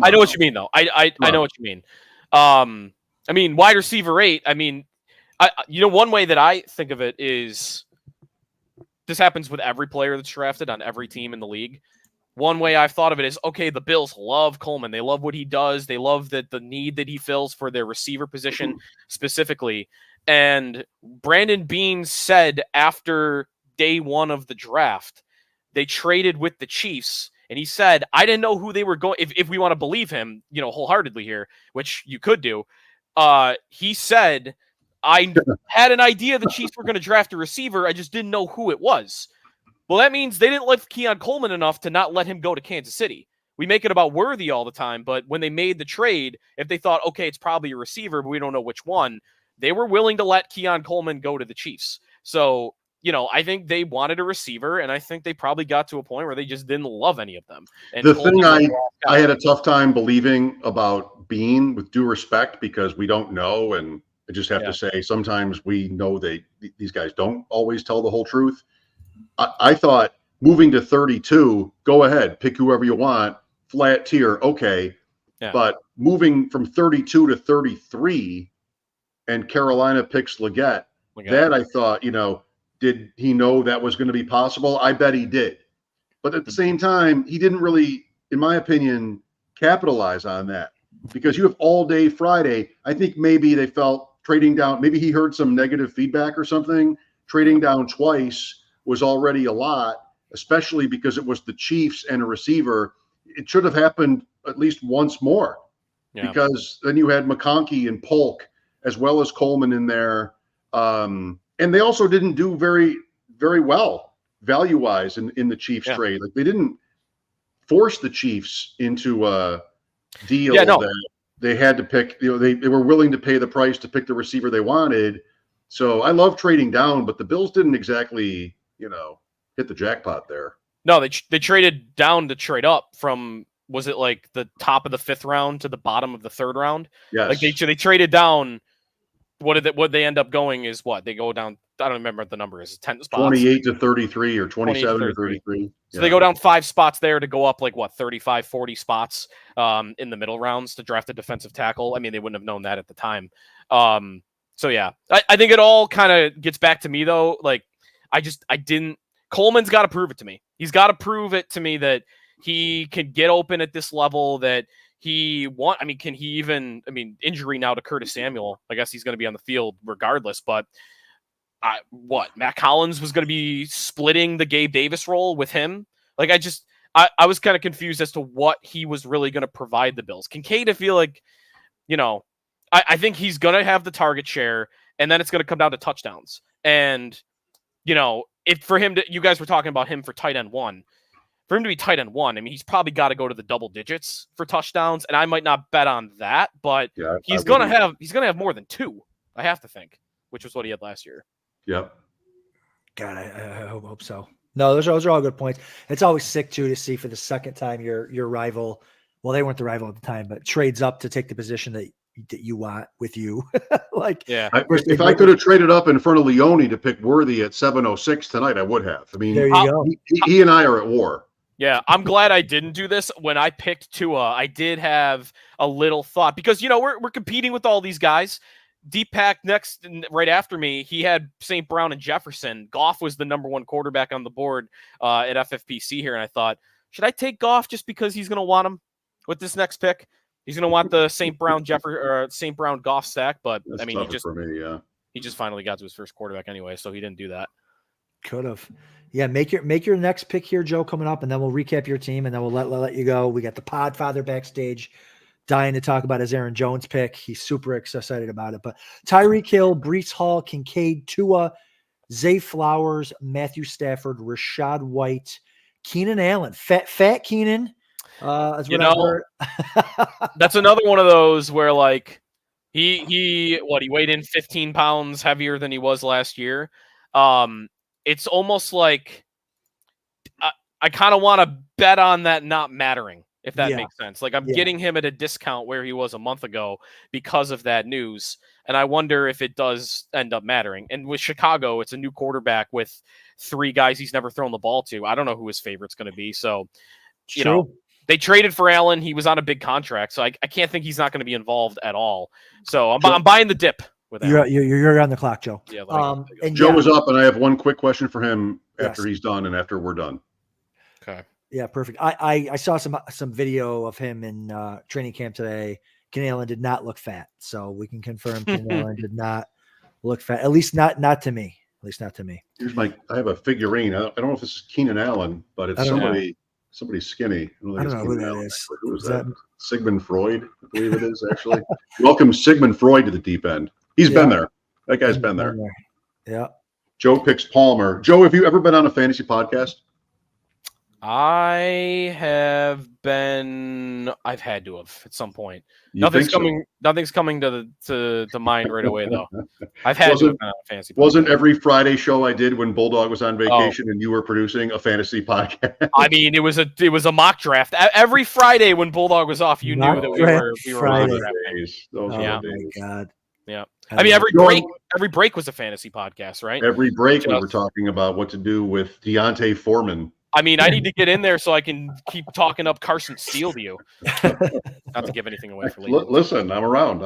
I know what you mean, though. I know what you mean. I mean, wide receiver 8. I mean, one way that I think of it is this happens with every player that's drafted on every team in the league. One way I've thought of it is, okay, the Bills love Coleman. They love what he does. They love the need that he fills for their receiver position specifically. And Brandon Beane said after day 1 of the draft, they traded with the Chiefs. And he said, I didn't know who they were going, if we want to believe him, wholeheartedly here, which you could do. He said, I had an idea the Chiefs were going to draft a receiver. I just didn't know who it was. Well, that means they didn't like Keon Coleman enough to not let him go to Kansas City. We make it about Worthy all the time, but when they made the trade, if they thought, okay, it's probably a receiver, but we don't know which one, they were willing to let Keon Coleman go to the Chiefs. So, I think they wanted a receiver, and I think they probably got to a point where they just didn't love any of them. And the thing I had a tough time believing about Bean, with due respect, because we don't know, and I just have to say sometimes we know these guys don't always tell the whole truth. I thought moving to 32, go ahead, pick whoever you want, flat tier, okay. Yeah. But moving from 32 to 33 and Carolina picks Leggett, that I thought, did he know that was going to be possible? I bet he did. But at the same time, he didn't really, in my opinion, capitalize on that, because you have all day Friday. I think maybe they felt trading down, maybe he heard some negative feedback or something. Trading down twice was already a lot, especially because it was the Chiefs and a receiver. It should have happened at least once more, because then you had McConkey and Polk as well as Coleman in there. And they also didn't do very, very well value-wise in the Chiefs trade. Like, they didn't force the Chiefs into a deal that they had to pick. They were willing to pay the price to pick the receiver they wanted. So I love trading down, but the Bills didn't exactly, hit the jackpot there. No, they traded down to trade up from, was it like the top of the 5th round to the bottom of the 3rd round? Yes. Like they traded down. What they end up going is what? They go down, I don't remember what the number is, 10 spots. 28 to 33 or 27 to 33. So they go down 5 spots there to go up like 35, 40 spots in the middle rounds to draft a defensive tackle. I mean, they wouldn't have known that at the time. So yeah, I think it all kind of gets back to me though. Like, Coleman's got to prove it to me. He's got to prove it to me that he can get open at this level, that injury now to Curtis Samuel. I guess he's going to be on the field regardless, but Matt Collins was going to be splitting the Gabe Davis role with him. Like, I was kind of confused as to what he was really going to provide the Bills. Kincaid, I feel like, I think he's going to have the target share, and then it's going to come down to touchdowns. And, if for him to, you guys were talking about him for tight end 1. For him to be tight end 1, I mean, he's probably got to go to the double digits for touchdowns, and I might not bet on that, but he's gonna have more than 2. I have to think, which was what he had last year. Yep. God, I hope so. No, those are all good points. It's always sick too to see for the second time your rival. Well, they weren't the rival at the time, but trades up to take the position that you want with you. If I could have traded up in front of Leone to pick Worthy at 7:06 tonight, I would have. I mean, there you go. He and I are at war. Yeah, I'm glad I didn't do this. When I picked Tua, I did have a little thought, because we're competing with all these guys. Deepak next, right after me, he had St. Brown and Jefferson. Goff was the number 1 quarterback on the board at FFPC here, and I thought, should I take Goff just because he's going to want him with this next pick? He's going to want the St. Brown St. Brown Goff stack, but That's I mean, he just finally got to his first quarterback anyway, so he didn't do that. Could have. Yeah, make your next pick here, Joe, coming up, and then we'll recap your team, and then we'll let you go. We got the podfather backstage, dying to talk about his Aaron Jones pick. He's super excited about it. But Tyreek Hill, Breece Hall, Kincaid, Tua, Zay Flowers, Matthew Stafford, Rashad White, Keenan Allen, fat Keenan. That's what I've heard. That's another one of those where, like, he weighed in 15 pounds heavier than he was last year. It's almost like I kind of want to bet on that not mattering, if that makes sense. Like, I'm getting him at a discount where he was a month ago because of that news. And I wonder if it does end up mattering. And with Chicago, it's a new quarterback with 3 guys he's never thrown the ball to. I don't know who his favorite's going to be. So, they traded for Allen. He was on a big contract. So I can't think he's not going to be involved at all. So I'm buying the dip. You're on the clock, Joe. Yeah, Joe was up, and I have one quick question for him after he's done and after we're done. Okay. Yeah, perfect. I saw some video of him in training camp today. Keenan Allen did not look fat, so we can confirm Keenan Allen did not look fat. At least not to me. At least not to me. I have a figurine. I don't know if this is Keenan Allen, but it's somebody skinny. I don't know who that is. Who is that? Sigmund Freud, I believe it is, actually. Welcome Sigmund Freud to the deep end. He's been there. That guy's been there. Yeah. Joe picks Palmer. Joe, have you ever been on a fantasy podcast? I have been. I've had to have at some point. You Nothing's think so? coming. Nothing's coming to mind right away though. I've had to Wasn't- have been on a fantasy. Wasn't podcast. every Friday show I did when Bulldog was on vacation and you were producing a fantasy podcast? I mean, it was a mock draft every Friday when Bulldog was off. You Mock knew that we draft were Those on Friday. were the the draft. days. Those Oh were Yeah. the my days. God. Yeah. I I mean, love every break was a fantasy podcast, right? Every break we Just- were talking about what to do with Deontay Foreman. I mean, I need to get in there so I can keep talking up Carson Steele to you. Not to give anything away for later. Listen, I'm around.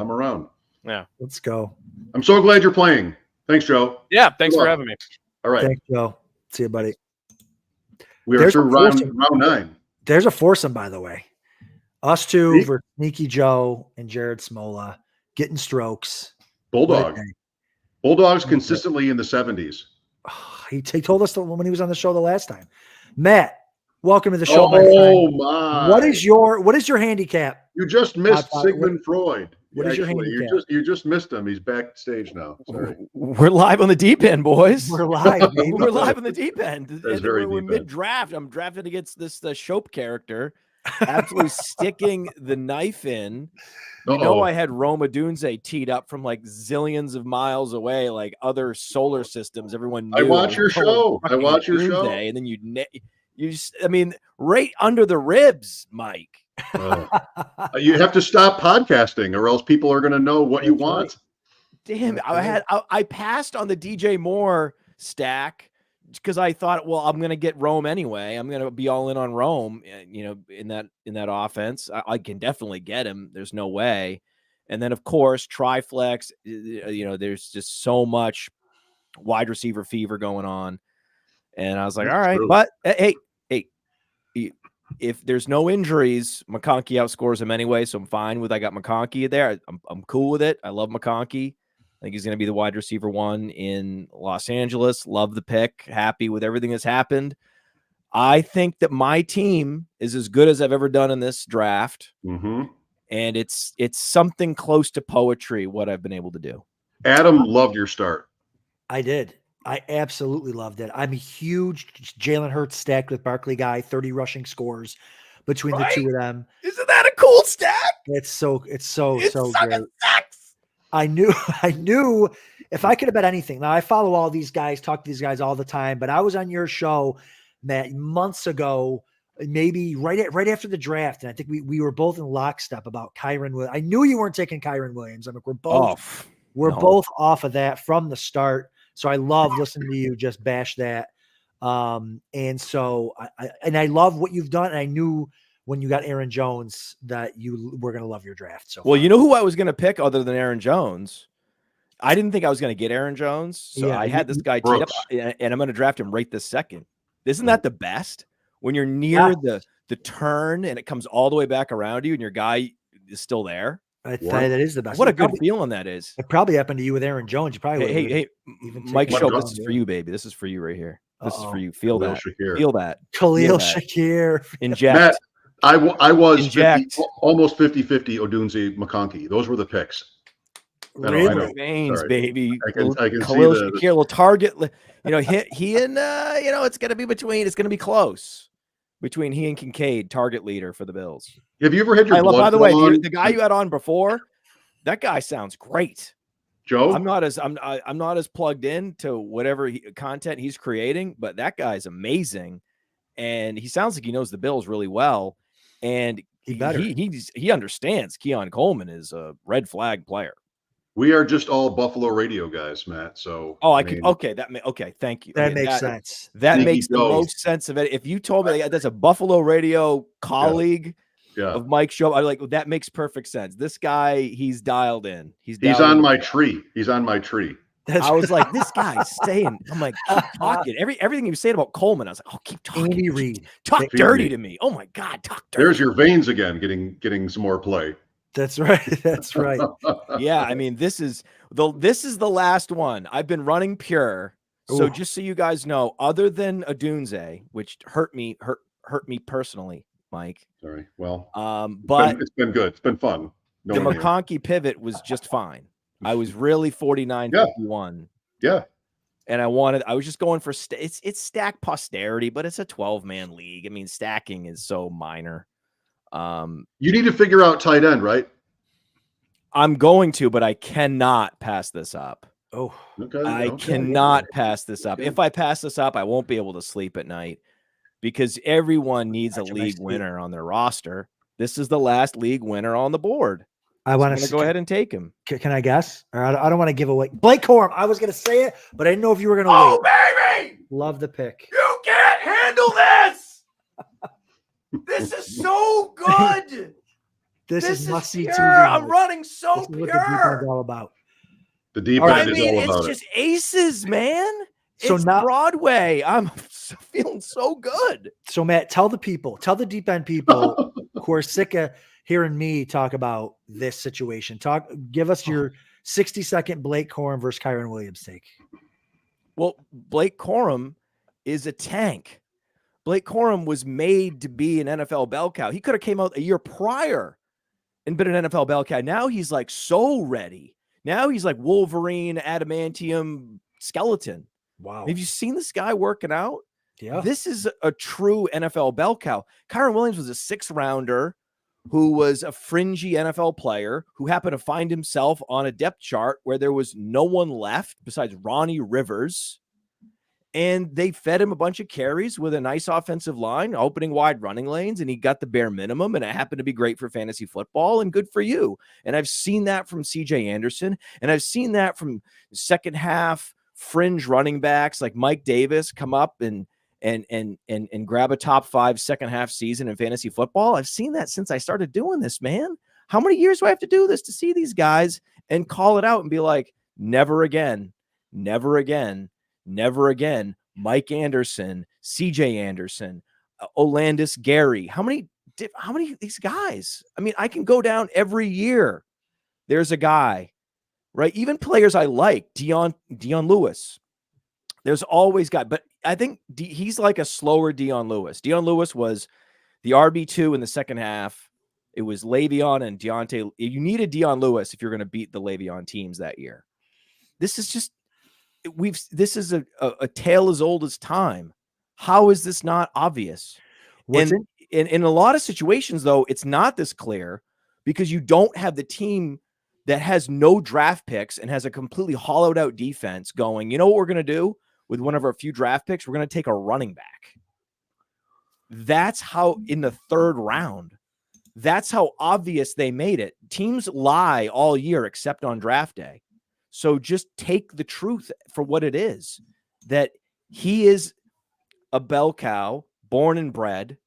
Let's go. I'm so glad you're playing. Thanks, Joe. Yeah, thanks Good for luck. having me. All right. Thanks, Joe. See you, buddy. We are There's through a round foursome. 9. There's a foursome, by the way. Us two See? versus Sneaky Joe and Jared Smola getting strokes. Bulldog. What a day. Bulldogs consistently in the 70s. He told us when he was on the show the last time. Matt, welcome to the show, my friend. Oh my! What is your handicap? You just missed Podfather, Sigmund Freud. what is your Actually, handicap? you just missed him. He's backstage now. Sorry. We're live on the deep end, boys. We're live, baby. We're live on the deep end. That's very We're deep end. mid-draft. I'm drafted against this Schopp character, absolutely sticking the knife in. You know, I had Roma Dunze teed up from like zillions of miles away, like other solar systems. Everyone knew. I watch your Oh, show. I fucking watch your Dunze, show. and then I mean, right under the ribs, Mike. You have to stop podcasting, or else people are going to know what you That's right. want. Damn, That's I passed on the DJ Moore stack because I thought, well, I'm gonna get Rome anyway. I'm gonna be all in on Rome, you know, in that offense. I can definitely get him. There's no way. And then of course, Triflex. You know, there's just so much wide receiver fever going on, and I was like, That's all right, true. but hey, if there's no injuries, McConkey outscores him anyway, so I'm fine with. I got McConkey there. I'm cool with it. I love McConkey. I think he's going to be the wide receiver 1 in Los Angeles. Love the pick. Happy with everything that's happened. I think that my team is as good as I've ever done in this draft, Mm-hmm. and it's something close to poetry what I've been able to do. Adam loved your start. I did. I absolutely loved it. I'm a huge Jalen Hurts stacked with Barkley guy, 30 rushing scores between the two of them. Isn't that a cool stack? It's so It great. sucks. I knew if I could have bet anything. Now I follow all these guys, talk to these guys all the time, but I was on your show, Matt, months ago, maybe right after the draft, and I think we were both in lockstep about Kyron Williams. I knew you weren't taking Kyron Williams. I'm like, we're both off of that from the start. So I love listening to you just bash that. And so I love what you've done. And I knew when you got Aaron Jones that you were going to love your draft. So Well, you know who I was going to pick other than Aaron Jones? I didn't think I was going to get Aaron Jones. So Yeah, I had this guy teed up, Brooks. and I'm going to draft him right this second. Isn't that the best? When you're near the turn and it comes all the way back around you and your guy is still there. I think that is the best. What a It good probably, feeling that is. it probably happened to you with Aaron Jones. You probably Hey, even Mike taken Schopp, him this is down, for you, baby. This is for you right here. This is Uh-oh. for you. Feel Khalil that. Shakir. Feel that. Khalil that. Shakir. Inject. Matt, I was 50, Inject. almost 50-50 Odunze McConkey. Those were the picks. I know. Really? Veins, Sorry. baby. I can see Khalil the- Shakir, little target. You know, he and you know, it's gonna be close between he and Kincaid, target leader for the Bills. Have you ever had your I love, blood by the way, flow on? the guy you had on before, that guy sounds great. Joe? I'm not as plugged in to whatever content he's creating, but that guy's amazing, and he sounds like he knows the Bills really well, and he understands Keon Coleman is a red flag player. We are just all Buffalo radio guys, Matt. So Okay, thank you. That Okay, makes sense. That Sneaky makes the Joe. most sense of it. If you told me that's a Buffalo radio colleague yeah. of Mike Schopp, I'm like, well, that makes perfect sense. This guy, he's dialed in. He's He's dialed on in. my tree. He's on my tree. I was like, this guy's saying, I'm like, keep talking. Everything he was saying about Coleman, I was like, oh, keep talking. Andy Reid. Talk Andy dirty Reid. to me. Oh my God, talk dirty. There's your veins again, getting some more play. That's right. That's right. Yeah, I mean, this is the last one. I've been running pure. So Ooh. just so you guys know, other than Odunze, which hurt me personally, Mike. Sorry. Well, But it's been good. It's been fun. No the one here. McConkey pivot was just fine. I was really 49-51. Yeah. And I was just going for it's stack posterity, but it's a 12-man league. I mean, stacking is so minor. You need to figure out tight end, right? I'm going to, but I cannot pass this up. Oh, Okay. I cannot pass this up. Okay. If I pass this up, I won't be able to sleep at night because everyone needs a That's a league nice winner on their roster. This is the last league winner on the board. I want to go ahead and take him. Can I guess? Or I don't want to give away Blake Corum. I was going to say it, but I didn't know if you were going to wait. Baby! Love the pick. You can't handle this. This is so good. This is must-see pure. TV. I'm running so This is what the pure. defense is all about. The deep All end right, is I mean, all about it's it. just aces, man. So It's now- Broadway. I'm feeling so good. So Matt, tell the deep end people who are sick of hearing me talk about this situation. Give us your 60-second Blake Corum versus Kyron Williams take. Well, Blake Corum is a tank. Blake Corum was made to be an NFL bell cow. He could have came out a year prior and been an NFL bell cow. Now he's like so ready. Now he's like Wolverine, adamantium skeleton. Wow. Have you seen this guy working out? Yeah. This is a true NFL bell cow. Kyron Williams was a 6th rounder who was a fringy NFL player who happened to find himself on a depth chart where there was no one left besides Ronnie Rivers. And they fed him a bunch of carries with a nice offensive line, opening wide running lanes, and he got the bare minimum, and it happened to be great for fantasy football and good for you. And I've seen that from CJ Anderson, and I've seen that from second half fringe running backs like Mike Davis come up and grab a top 5 second half season in fantasy football. I've seen that since I started doing this, man. How many years do I have to do this to see these guys and call it out and be like, never again, never again, never again. Mike Anderson, CJ Anderson, Olandis Gary. How many of these guys? I mean, I can go down every year. There's a guy, right? Even players I like, Dion Lewis. There's always got, but I think he's like a slower Dion Lewis. Dion Lewis was the RB2 in the second half. It was Le'Veon and Deontay. You needed Dion Lewis if you're going to beat the Le'Veon teams that year. This is just, this is a tale as old as time. How is this not obvious? And in a lot of situations, though, it's not this clear because you don't have the team that has no draft picks and has a completely hollowed out defense going, you know what we're going to do with one of our few draft picks? We're going to take a running back. That's how in the 3rd round, that's how obvious they made it. Teams lie all year except on draft day. So just take the truth for what it is, that he is a bell cow, born and bred.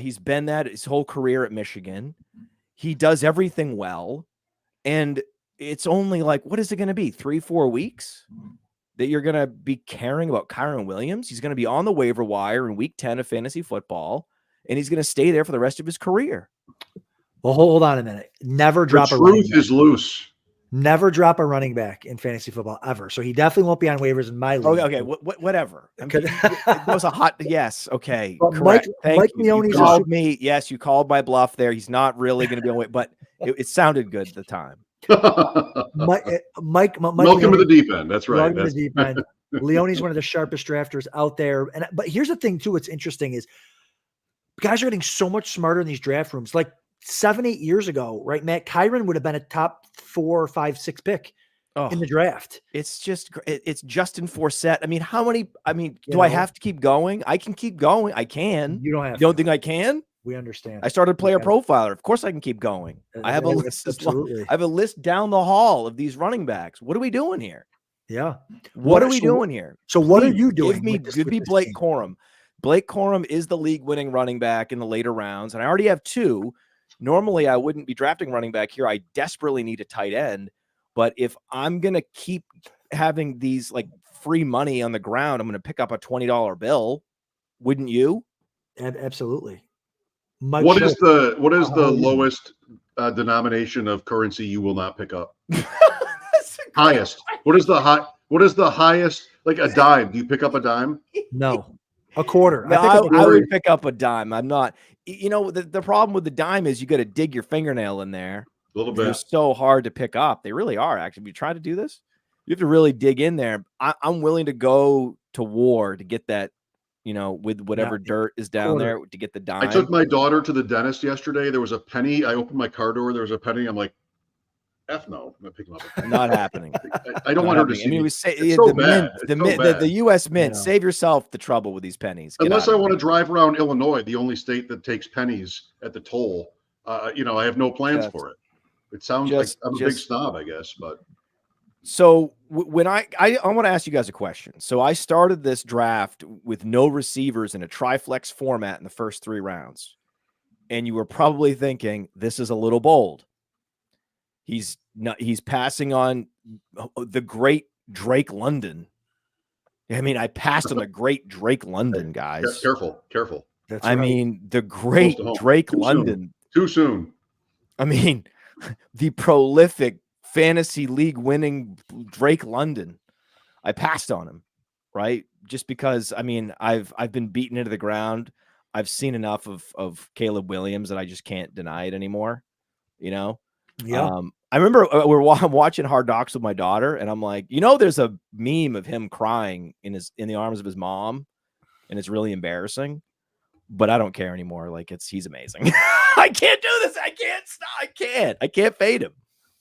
He's been that his whole career at Michigan. He does everything well. And it's only like, what is it going to be? 3-4 weeks that you're going to be caring about Kyron Williams? He's going to be on the waiver wire in week 10 of fantasy football, and he's going to stay there for the rest of his career. Well, hold on a minute. Never The drop a running truth back. is loose. Never drop a running back in fantasy football ever. So he definitely won't be on waivers in my league. Okay, whatever. I mean, it was a hot yes. Okay, But correct. Mike Thank you. Leone's You called me. Yes, you called my bluff there. He's not really going to be on wait, but it sounded good at the time. Mike Welcome to the deep end. That's right. Welcome to the deep end. Leone's one of the sharpest drafters out there. But here's the thing, too. What's interesting is guys are getting so much smarter in these draft rooms. Like 7-8 years ago, right, Matt? Kyron would have been a top 4, 5, 6 pick in the draft. It's Justin Forsett. I mean, do I have to keep going? I can keep going. I can. You don't have. You don't think I can? We understand. I started PlayerProfiler. Of course I can keep going. I have a list. Absolutely. I have a list down the hall of these running backs. What are we doing here? Yeah. What are we doing here? So what are you doing? Give me Blake Corum. Blake Corum is the league-winning running back in the later rounds, and I already have 2. Normally, I wouldn't be drafting running back here. I desperately need a tight end. But if I'm going to keep having these like free money on the ground, I'm going to pick up a $20 bill. Wouldn't you? Absolutely. What is the lowest denomination of currency you will not pick up? Highest. What is the highest? Like a dime. Do you pick up a dime? No. A quarter. No, I would pick up a dime. I'm not. You know, the problem with the dime is you got to dig your fingernail in there. A little They're bit. so hard to pick up. They really are. Actually, have you tried to do this? You have to really dig in there. I'm willing to go to war to get that, with whatever dirt is down there to get the dime. I took my daughter to the dentist yesterday. There was a penny. I opened my car door. There was a penny. I'm like, F no, I'm not picking up a penny. Not happening. I don't want her to see. I mean, the U.S. Mint. Yeah. Save yourself the trouble with these pennies. Unless I want to drive around Illinois, the only state that takes pennies at the toll. I have no plans for it. It sounds like I'm a big snob, I guess, but. So when I want to ask you guys a question. So I started this draft with no receivers in a triflex format in the first 3 rounds. And you were probably thinking, this is a little bold. He's passing on the great Drake London. I mean, I passed on the great Drake London, guys. Careful. That's I mean, the great Drake London. Too soon. I mean, the prolific fantasy league winning Drake London. I passed on him, right? Just because, I mean, I've been beaten into the ground. I've seen enough of Caleb Williams that I just can't deny it anymore. Yeah. I remember I'm watching Hard Knocks with my daughter, and I'm like, there's a meme of him crying in the arms of his mom, and it's really embarrassing. But I don't care anymore. Like he's amazing. I can't do this. I can't stop. I can't fade him.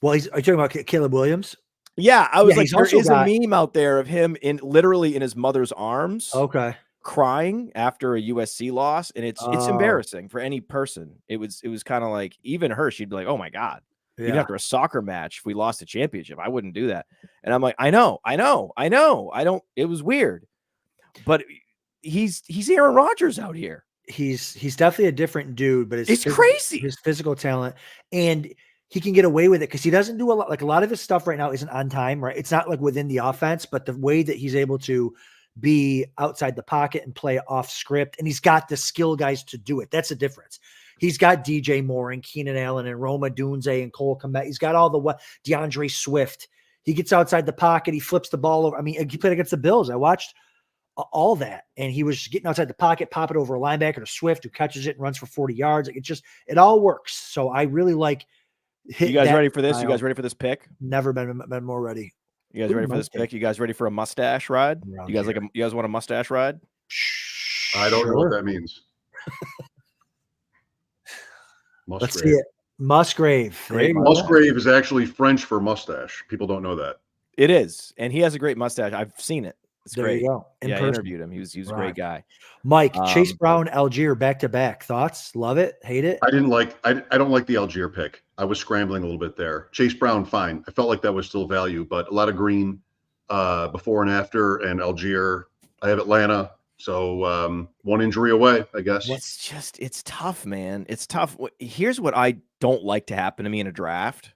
Well, are you talking about Caleb Williams? Yeah, I was like, there is a meme out there of him literally in his mother's arms. Okay. Crying after a USC loss, and it's embarrassing for any person. It was kind of like, even her, she'd be like, oh my God. Yeah. Even after a soccer match, if we lost the championship, I wouldn't do that. And I'm like, I know. It was weird. But he's Aaron Rodgers out here. He's definitely a different dude, but it's crazy. His physical talent, and he can get away with it because he doesn't do a lot. Like a lot of his stuff right now isn't on time, right? It's not like within the offense, but the way that he's able to be outside the pocket and play off script, and he's got the skill guys to do it. That's the difference. He's got DJ Moore and Keenan Allen and Roma Dunze and Cole Kmet. He's got all the DeAndre Swift. He gets outside the pocket. He flips the ball over. I mean, he played against the Bills. I watched all that, and he was getting outside the pocket, pop it over a linebacker to Swift, who catches it and runs for 40 yards. Like it all works. So I really like. You guys ready for this? You guys ready for this pick? Never been more ready. You guys ready for this pick? You guys ready for a mustache ride? You guys want a mustache ride? I don't know what that means. Let's see it. Musgrave. Musgrave is actually French for mustache. People don't know that. It is, and he has a great mustache. I've seen it. It's there great. You go. I interviewed him. He was a great guy. Mike, Chase Brown, Algier back to back. Thoughts? Love it? Hate it? I don't like the Algier pick. I was scrambling a little bit there. Chase Brown, fine. I felt like that was still value, but a lot of green before and after, and Algier. I have Atlanta. So one injury away, I guess. It's tough, man. It's tough. Here's what I don't like to happen to me in a draft.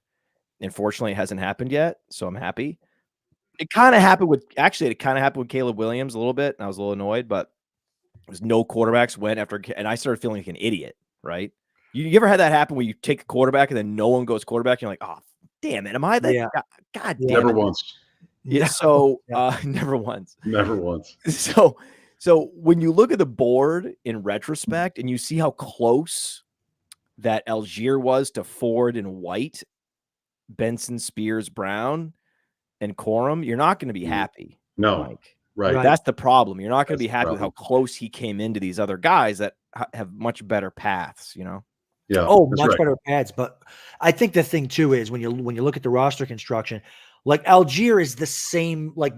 Unfortunately, it hasn't happened yet, so I'm happy. It kind of happened with Caleb Williams a little bit, and I was a little annoyed, but there's no quarterbacks went after, and I started feeling like an idiot, right? You ever had that happen where you take a quarterback and then no one goes quarterback, and you're like, oh, damn it, am I that? Yeah. God damn Never it. once. Yeah, so never once. Never once. So when you look at the board in retrospect and you see how close that Algier was to Ford and White, Benson, Spears, Brown, and Corum, you're not going to be happy. No, Mike. Right. That's the problem. You're not going to be happy with how close he came into these other guys that have much better paths, Yeah. Much better paths. But I think the thing too is when you look at the roster construction, like Algier is the same, like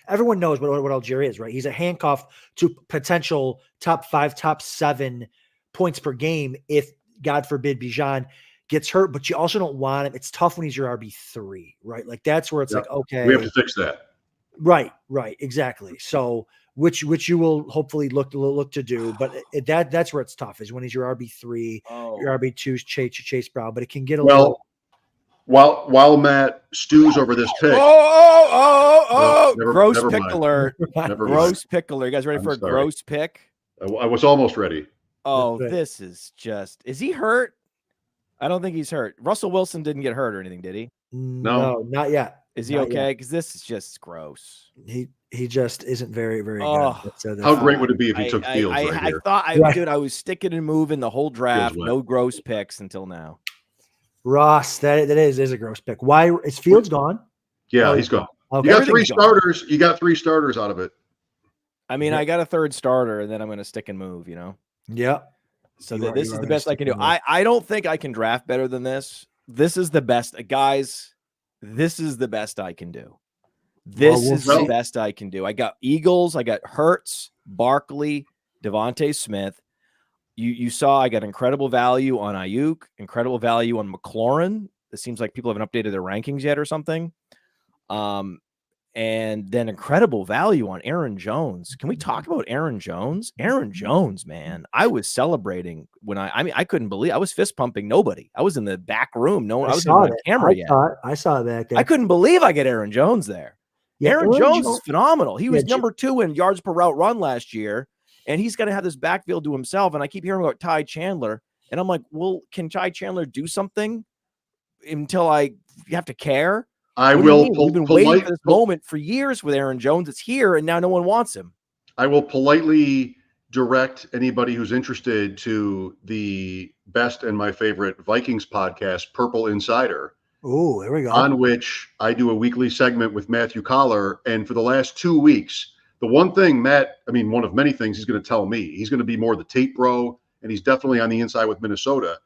everyone knows what Algier is, right? He's a handcuff to potential top 5, top 7 points per game if, God forbid, Bijan gets hurt, but you also don't want him. It's tough when he's your RB3, right? Like that's where it's like, okay. We have to fix that. Right, exactly. So which you will hopefully look to do, but that's where it's tough is when he's your RB3, your RB2 is Chase Brown, but it can get a little. While Matt stews over this pick. Gross pick alert. Gross pick alert. You guys ready for a gross pick? I was almost ready. Oh, this is he hurt? I don't think he's hurt. Russell Wilson didn't get hurt or anything, did he? No, not yet. Is he okay? Because this is just gross. He just isn't very, very good. How great would it be if he took Fields I thought I was sticking and moving the whole draft. No gross picks until now. Ross, that is a gross pick. Why is Fields gone? Yeah, he's gone. Okay. You got three Everything's gone. starters. You got 3 starters out of it. I mean, I got a third starter, and then I'm going to stick and move. Yeah. So You are- this you is are the gonna best I stick can do. and move. I don't think I can draft better than this. This is the best, guys. This is the best I can do. This we'll is the see. best I can do. I got Eagles. I got Hurts, Barkley, Devontae Smith. You saw I got incredible value on Ayuk, incredible value on McLaurin. It seems like people haven't updated their rankings yet or something. And then incredible value on Aaron Jones. Can we talk about Aaron Jones? Aaron Jones, man. I was celebrating when I couldn't believe I was fist pumping nobody. I was in the back room. No one, I wasn't even on camera yet. I saw that. I couldn't believe I get Aaron Jones there. Yeah, Aaron Jones is phenomenal. He was Yeah, number 2 in yards per route run last year, and he's going to have this backfield to himself. And I keep hearing about Ty Chandler, and I'm like, well, can Ty Chandler do something until you have to care? I What do you will. mean? We've been waiting for this moment for years with Aaron Jones. It's here, and now no one wants him. I will politely direct anybody who's interested to the best and my favorite Vikings podcast, Purple Insider. Oh, there we go. On which I do a weekly segment with Matthew Collar. And for the last 2 weeks, the one thing one of many things he's going to tell me, he's going to be more the tape bro, and he's definitely on the inside with Minnesota.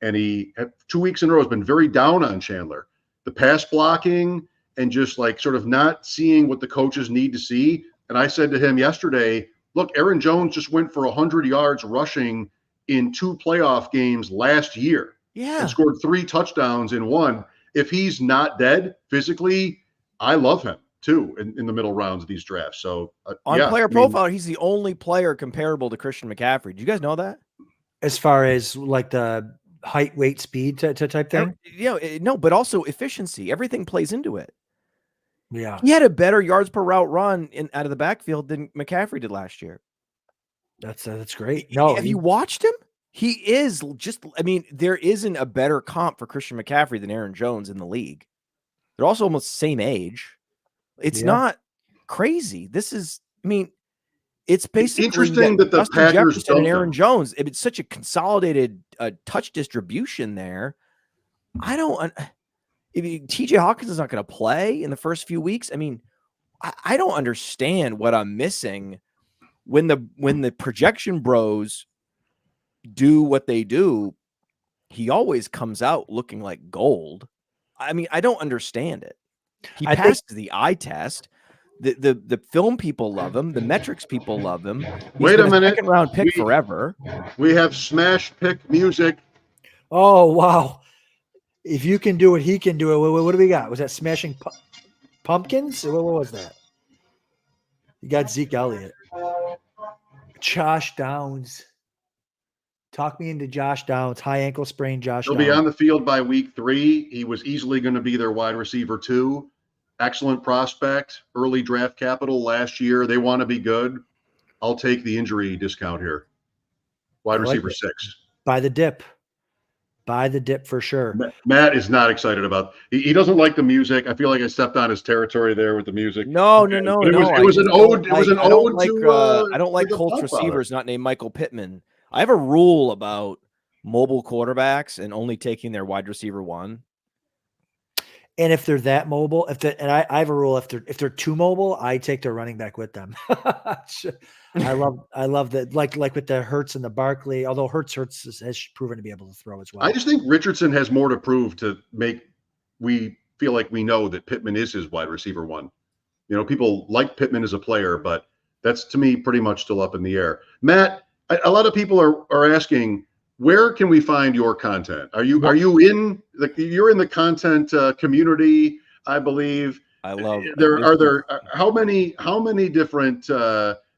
And he, 2 weeks in a row, has been very down on Chandler. The pass blocking and just like sort of not seeing what the coaches need to see. And I said to him yesterday, look, Aaron Jones just went for 100 yards rushing in 2 playoff games last year. Yeah. And scored 3 touchdowns in one. If he's not dead physically, I love him too in the middle rounds of these drafts. So on Player Profiler, he's the only player comparable to Christian McCaffrey. Do you guys know that? As far as like the height, weight, speed type thing? No, but also efficiency. Everything plays into it. Yeah. He had a better yards per route run out of the backfield than McCaffrey did last year. That's great. No, have you watched him? He is there isn't a better comp for Christian McCaffrey than Aaron Jones in the league. They're also almost the same age. It's not crazy. It's basically interesting that the Justin Packers Jefferson and Aaron them. Jones. It's such a consolidated touch distribution there. TJ Hawkins is not going to play in the first few weeks. I don't understand what I'm missing when the projection bros do what they do. He always comes out looking like gold. I don't understand it. He passed the eye test. The film people love him. The metrics people love him. Wait a minute. Second round pick forever. We have smash pick music. Oh, wow. If you can do it, he can do it. What do we got? Was that Smashing Pumpkins? What was that? You got Zeke Elliott. Josh Downs. Talk me into Josh Downs. High ankle sprain, Josh He'll Downs. be on the field by week 3. He was easily going to be their wide receiver 2. Excellent prospect. Early draft capital last year. They want to be good. I'll take the injury discount here. Wide receiver 6. By the dip. By the dip for sure. Matt is not excited about. He doesn't like the music. I feel like I stepped on his territory there with the music. No. It was an ode. It was an ode to. I don't like Colts receivers not named Michael Pittman. I have a rule about mobile quarterbacks and only taking their wide receiver 1. And if they're that mobile, I have a rule, if they're too mobile, I take their running back with them. I love that, like with the Hurts and the Barkley, although Hurts has proven to be able to throw as well. I just think Richardson has more to prove to make we feel like we know that Pittman is his wide receiver 1. People like Pittman as a player, but that's to me pretty much still up in the air. Matt, a lot of people are asking, where can we find your content? Are you in you're in the content community, I believe. I love how many different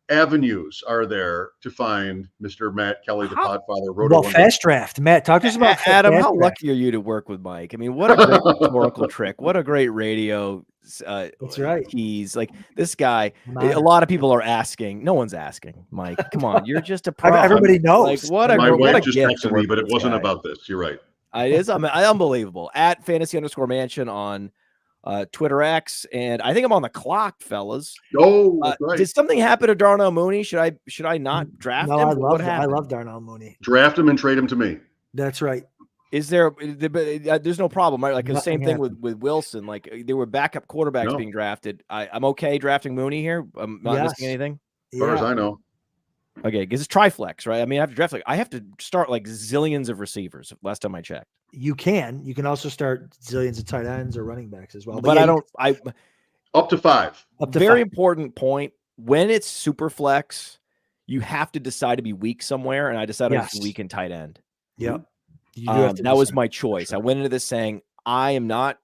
avenues are there to find Mr. Matt Kelley, the Podfather? Well, Fast Draft. Matt, talk to us about Adam. Fast How Draft. lucky are you to work with Mike? What a great rhetorical trick. What a great radio. That's right. He's like this guy. A lot of people are asking. No one's asking. Mike, come on. You're just a pro. Everybody knows. My wife just texted me, but it wasn't about this. You're right. It is unbelievable. At @fantasy_mansion on Twitter X, and I think I'm on the clock, fellas. Oh, that's right. Did something happen to Darnell Mooney? Should I not draft him? I love Darnell Mooney. Draft him and trade him to me. That's right. Is there? There's no problem, right? Like the Nothing same thing happened. with Wilson. Like there were backup quarterbacks No. being drafted. I'm okay drafting Mooney here. I'm not missing Yes. anything. As far as Yeah. I know. Okay, because it's triflex, right? I mean, I have to draft I have to start like zillions of receivers. Last time I checked, You can also start zillions of tight ends or running backs as well. but yeah, I you don't. I Up to 5. up to very 5. important point. When it's super flex, you have to decide to be weak somewhere, and I decided I was Yes. weak in tight end. Yep. You do have to That was decide. my choice. Sure. I went into this saying I am not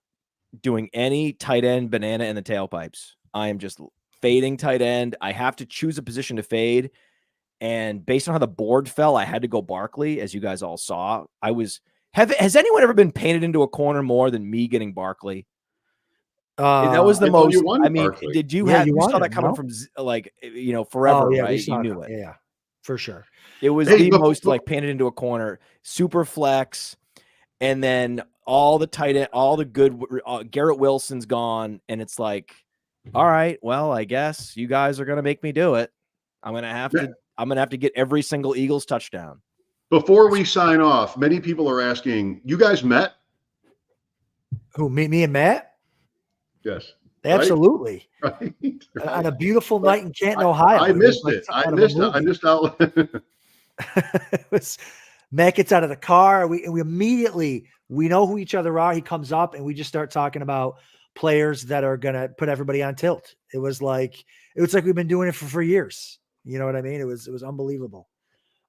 doing any tight end banana in the tailpipes. I am just fading tight end. I have to choose a position to fade. And based on how the board fell, I had to go Barkley, as you guys all saw. Has anyone ever been painted into a corner more than me getting Barkley? That was the I thought most. you won I mean, Barkley. did you Yeah, have? you You saw wanted that him, coming no? from forever, Oh yeah, we right? saw You it knew coming. it. Yeah, for sure. It was Hey, the most like painted into a corner, super flex, and then all the tight end, all the good. Garrett Wilson's gone, and it's like, all right, well, I guess you guys are gonna make me do it. I'm gonna have to get every single Eagles touchdown. Before we sign off, many people are asking, you guys met? Who, me and Matt? Yes. Absolutely. Right? On a beautiful But night in Canton, Ohio. I missed was it. like I something out of a missed it. I movie. missed out. It was, Matt gets out of the car. We immediately, we know who each other are. He comes up and we just start talking about players that are going to put everybody on tilt. It was like we've been doing it for years. You know what I mean? It was unbelievable.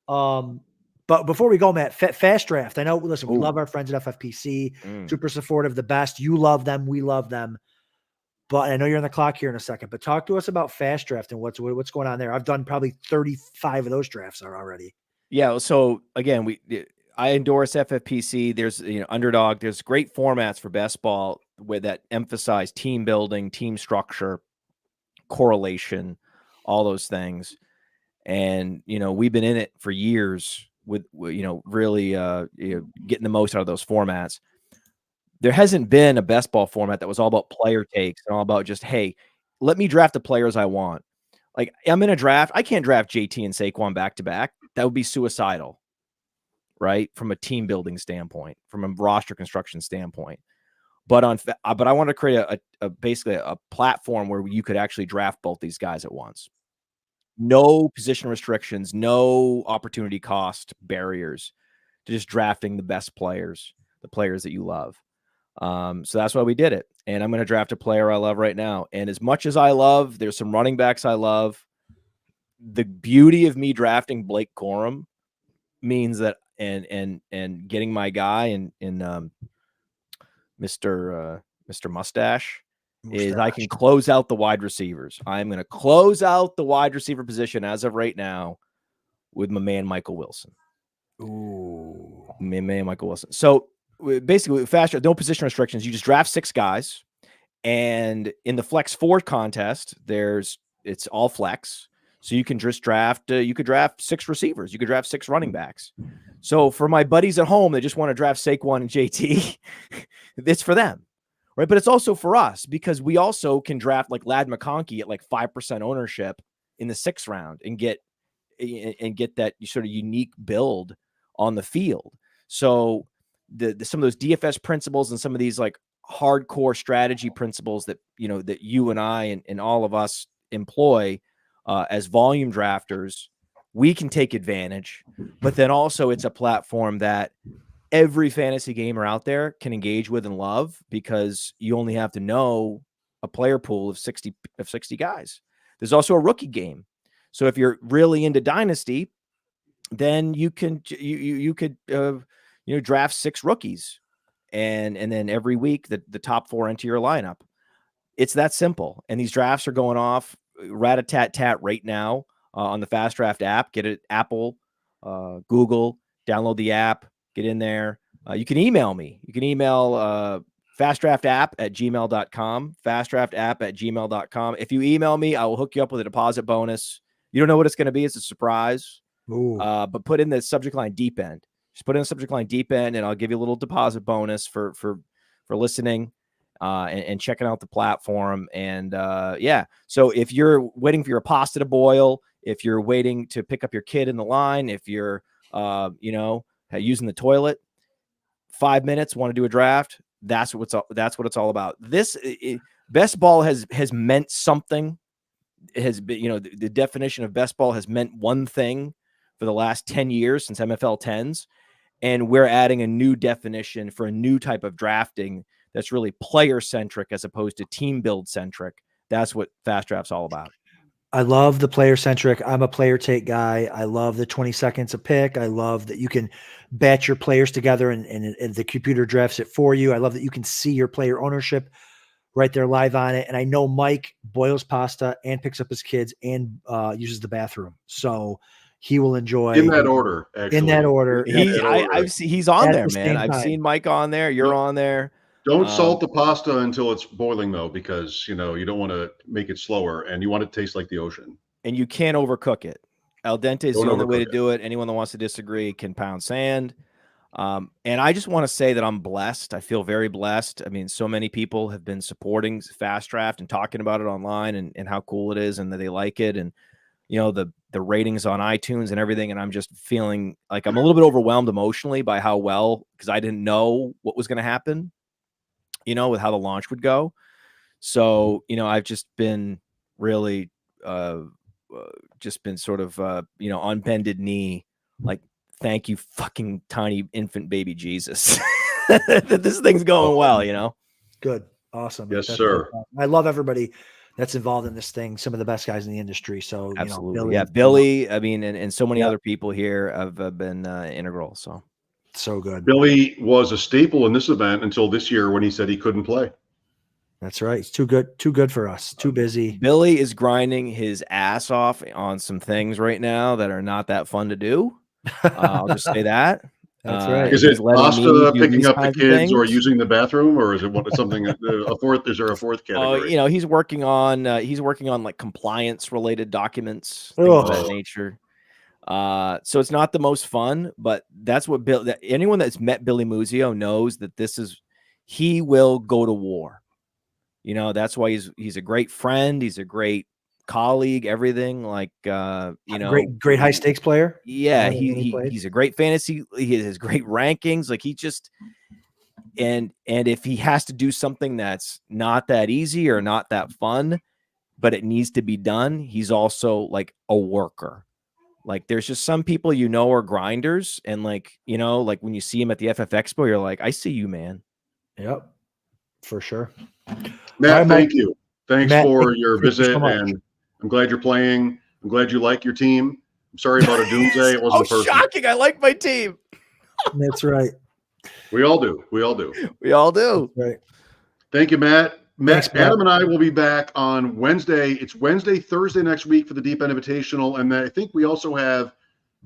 But before we go, Matt, fast draft. I know, listen, we love our friends at FFPC, super supportive, the best. You love them. We love them. But I know you're on the clock here in a second, but talk to us about fast draft and what's going on there. I've done probably 35 of those drafts already. Yeah. So again, I endorse FFPC. There's Underdog. There's great formats for best ball that emphasize team building, team structure, correlation, all those things. And we've been in it for years with really getting the most out of those formats. There hasn't been a best ball format that was all about player takes and all about just, hey, let me draft the players I want. Like, I'm in a draft. I can't draft JT and Saquon back to back. That would be suicidal, right? From a team building standpoint, from a roster construction standpoint. But I want to create basically a platform where you could actually draft both these guys at once. No position restrictions, no opportunity cost barriers, to just drafting the best players, the players that you love. So that's why we did it. And I'm going to draft a player I love right now. And as much as I love, there's some running backs I love. The beauty of me drafting Blake Corum means that, and getting my guy in Mr. Mustache, is I can close out the wide receivers. I'm going to close out the wide receiver position as of right now with my man Michael Wilson. Ooh, Man Michael Wilson. So basically, fast draft, no position restrictions. You just draft 6 guys, and in the Flex 4 contest, it's all flex. So you can just draft. You could draft 6 receivers. You could draft 6 running backs. So for my buddies at home that just want to draft Saquon and JT, it's for them, right? But it's also for us, because we also can draft like Ladd McConkey at like 5% ownership in the 6th round and get that sort of unique build on the field. So some of those DFS principles and some of these like hardcore strategy principles that you and I and all of us employ as volume drafters, we can take advantage. But then also it's a platform that every fantasy gamer out there can engage with and love, because you only have to know a player pool of 60 guys. There's also a rookie game. So if you're really into Dynasty, then you could draft 6 rookies, and then every week the top 4 enter your lineup. It's that simple. And these drafts are going off rat-a-tat-tat right now on the Fast Draft app. Get it, Apple, Google, download the app, get in there. You can email me. You can email fastdraftapp@gmail.com, fastdraftapp@gmail.com. If you email me, I will hook you up with a deposit bonus. You don't know what it's going to be. It's a surprise. But put in the subject line deep end. Just put in the subject line deep end, and I'll give you a little deposit bonus for listening and checking out the platform. And so if you're waiting for your pasta to boil, if you're waiting to pick up your kid in the line, if you're using the toilet, 5 minutes, want to do a draft. That's what it's all about. Best ball has meant something. It has been, the definition of best ball has meant one thing for the last 10 years since MFL 10s. And we're adding a new definition for a new type of drafting that's really player centric as opposed to team build centric. That's what Fast Draft's all about. I love the player centric. I'm a player take guy. I love the 20 seconds a pick. I love that you can batch your players together and the computer drafts it for you. I love that you can see your player ownership right there live on it. And I know Mike boils pasta and picks up his kids and uses the bathroom. So he will enjoy in that order. Actually. In that order. He's on there, man. I've time. seen Mike on there. You're on there. Don't salt the pasta until it's boiling, though, because you don't want to make it slower, and you want it to taste like the ocean. And you can't overcook it. Al dente is the only way to do it. Anyone that wants to disagree can pound sand. And I just want to say that I'm blessed. I feel very blessed. I mean, so many people have been supporting Fast Draft and talking about it online and how cool it is and that they like it. And the ratings on iTunes and everything. And I'm just feeling like I'm a little bit overwhelmed emotionally by how well, because I didn't know what was going to happen, with how the launch would go. So, I've just been really, just been sort of, on bended knee, like, thank you, fucking tiny infant baby Jesus, that this thing's going well, Good. Awesome. Yes, sir. Awesome. I love everybody that's involved in this thing. Some of the best guys in the industry. So absolutely. Billy, I mean, and so many other people here have been integral. So good. Billy was a staple in this event until this year when he said he couldn't play. That's right. It's too good for us. Too busy. Billy is grinding his ass off on some things right now that are not that fun to do. I'll just say that. That's right. Is it pasta picking up the kids or using the bathroom, or is it something a fourth? Is there a fourth category? He's working on like compliance related documents, things of that nature. So it's not the most fun, but that's what anyone that's met Billy Muzio knows that he will go to war. That's why he's a great friend. He's a great colleague, everything, like great high stakes player. Yeah, he's a great fantasy. He has great rankings. Like he just and if he has to do something that's not that easy or not that fun, but it needs to be done, he's also like a worker. Like there's just some people are grinders, and like when you see him at the FF Expo, you're like, I see you, man. Yep, for sure. Matt, thank you. Thanks for your visit, and I'm glad you're playing. I'm glad you like your team. I'm sorry about a doomsday. It wasn't perfect. Shocking. I like my team. That's right. We all do. Right. Thank you, Matt. Thanks, Adam and I will be back on Wednesday. It's Thursday next week for the Deep End Invitational. And I think we also have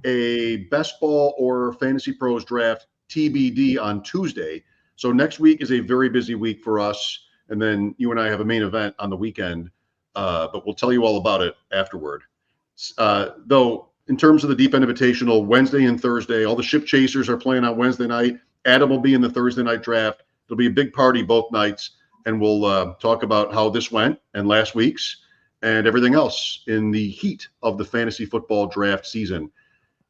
a Best Ball or Fantasy Pros draft TBD on Tuesday. So next week is a very busy week for us. And then you and I have a main event on the weekend. But we'll tell you all about it afterward. Though, in terms of the Deep End Invitational, Wednesday and Thursday, all the ship chasers are playing on Wednesday night. Adam will be in the Thursday night draft. It'll be a big party both nights. And we'll talk about how this went and last week's and everything else in the heat of the fantasy football draft season.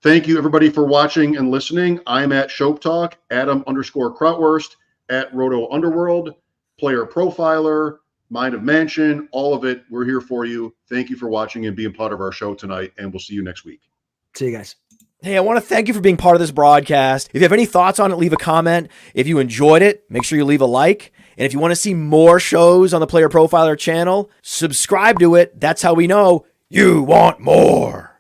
Thank you, everybody, for watching and listening. I'm at Schopp Talk, Adam_Krautwurst, at Roto Underworld, Player Profiler, Mind of Mansion, all of it. We're here for you. Thank you for watching and being part of our show tonight, and we'll see you next week. See you guys. Hey, I want to thank you for being part of this broadcast. If you have any thoughts on it, leave a comment. If you enjoyed it, make sure you leave a like. And if you want to see more shows on the Player Profiler channel, subscribe to it. That's how we know you want more.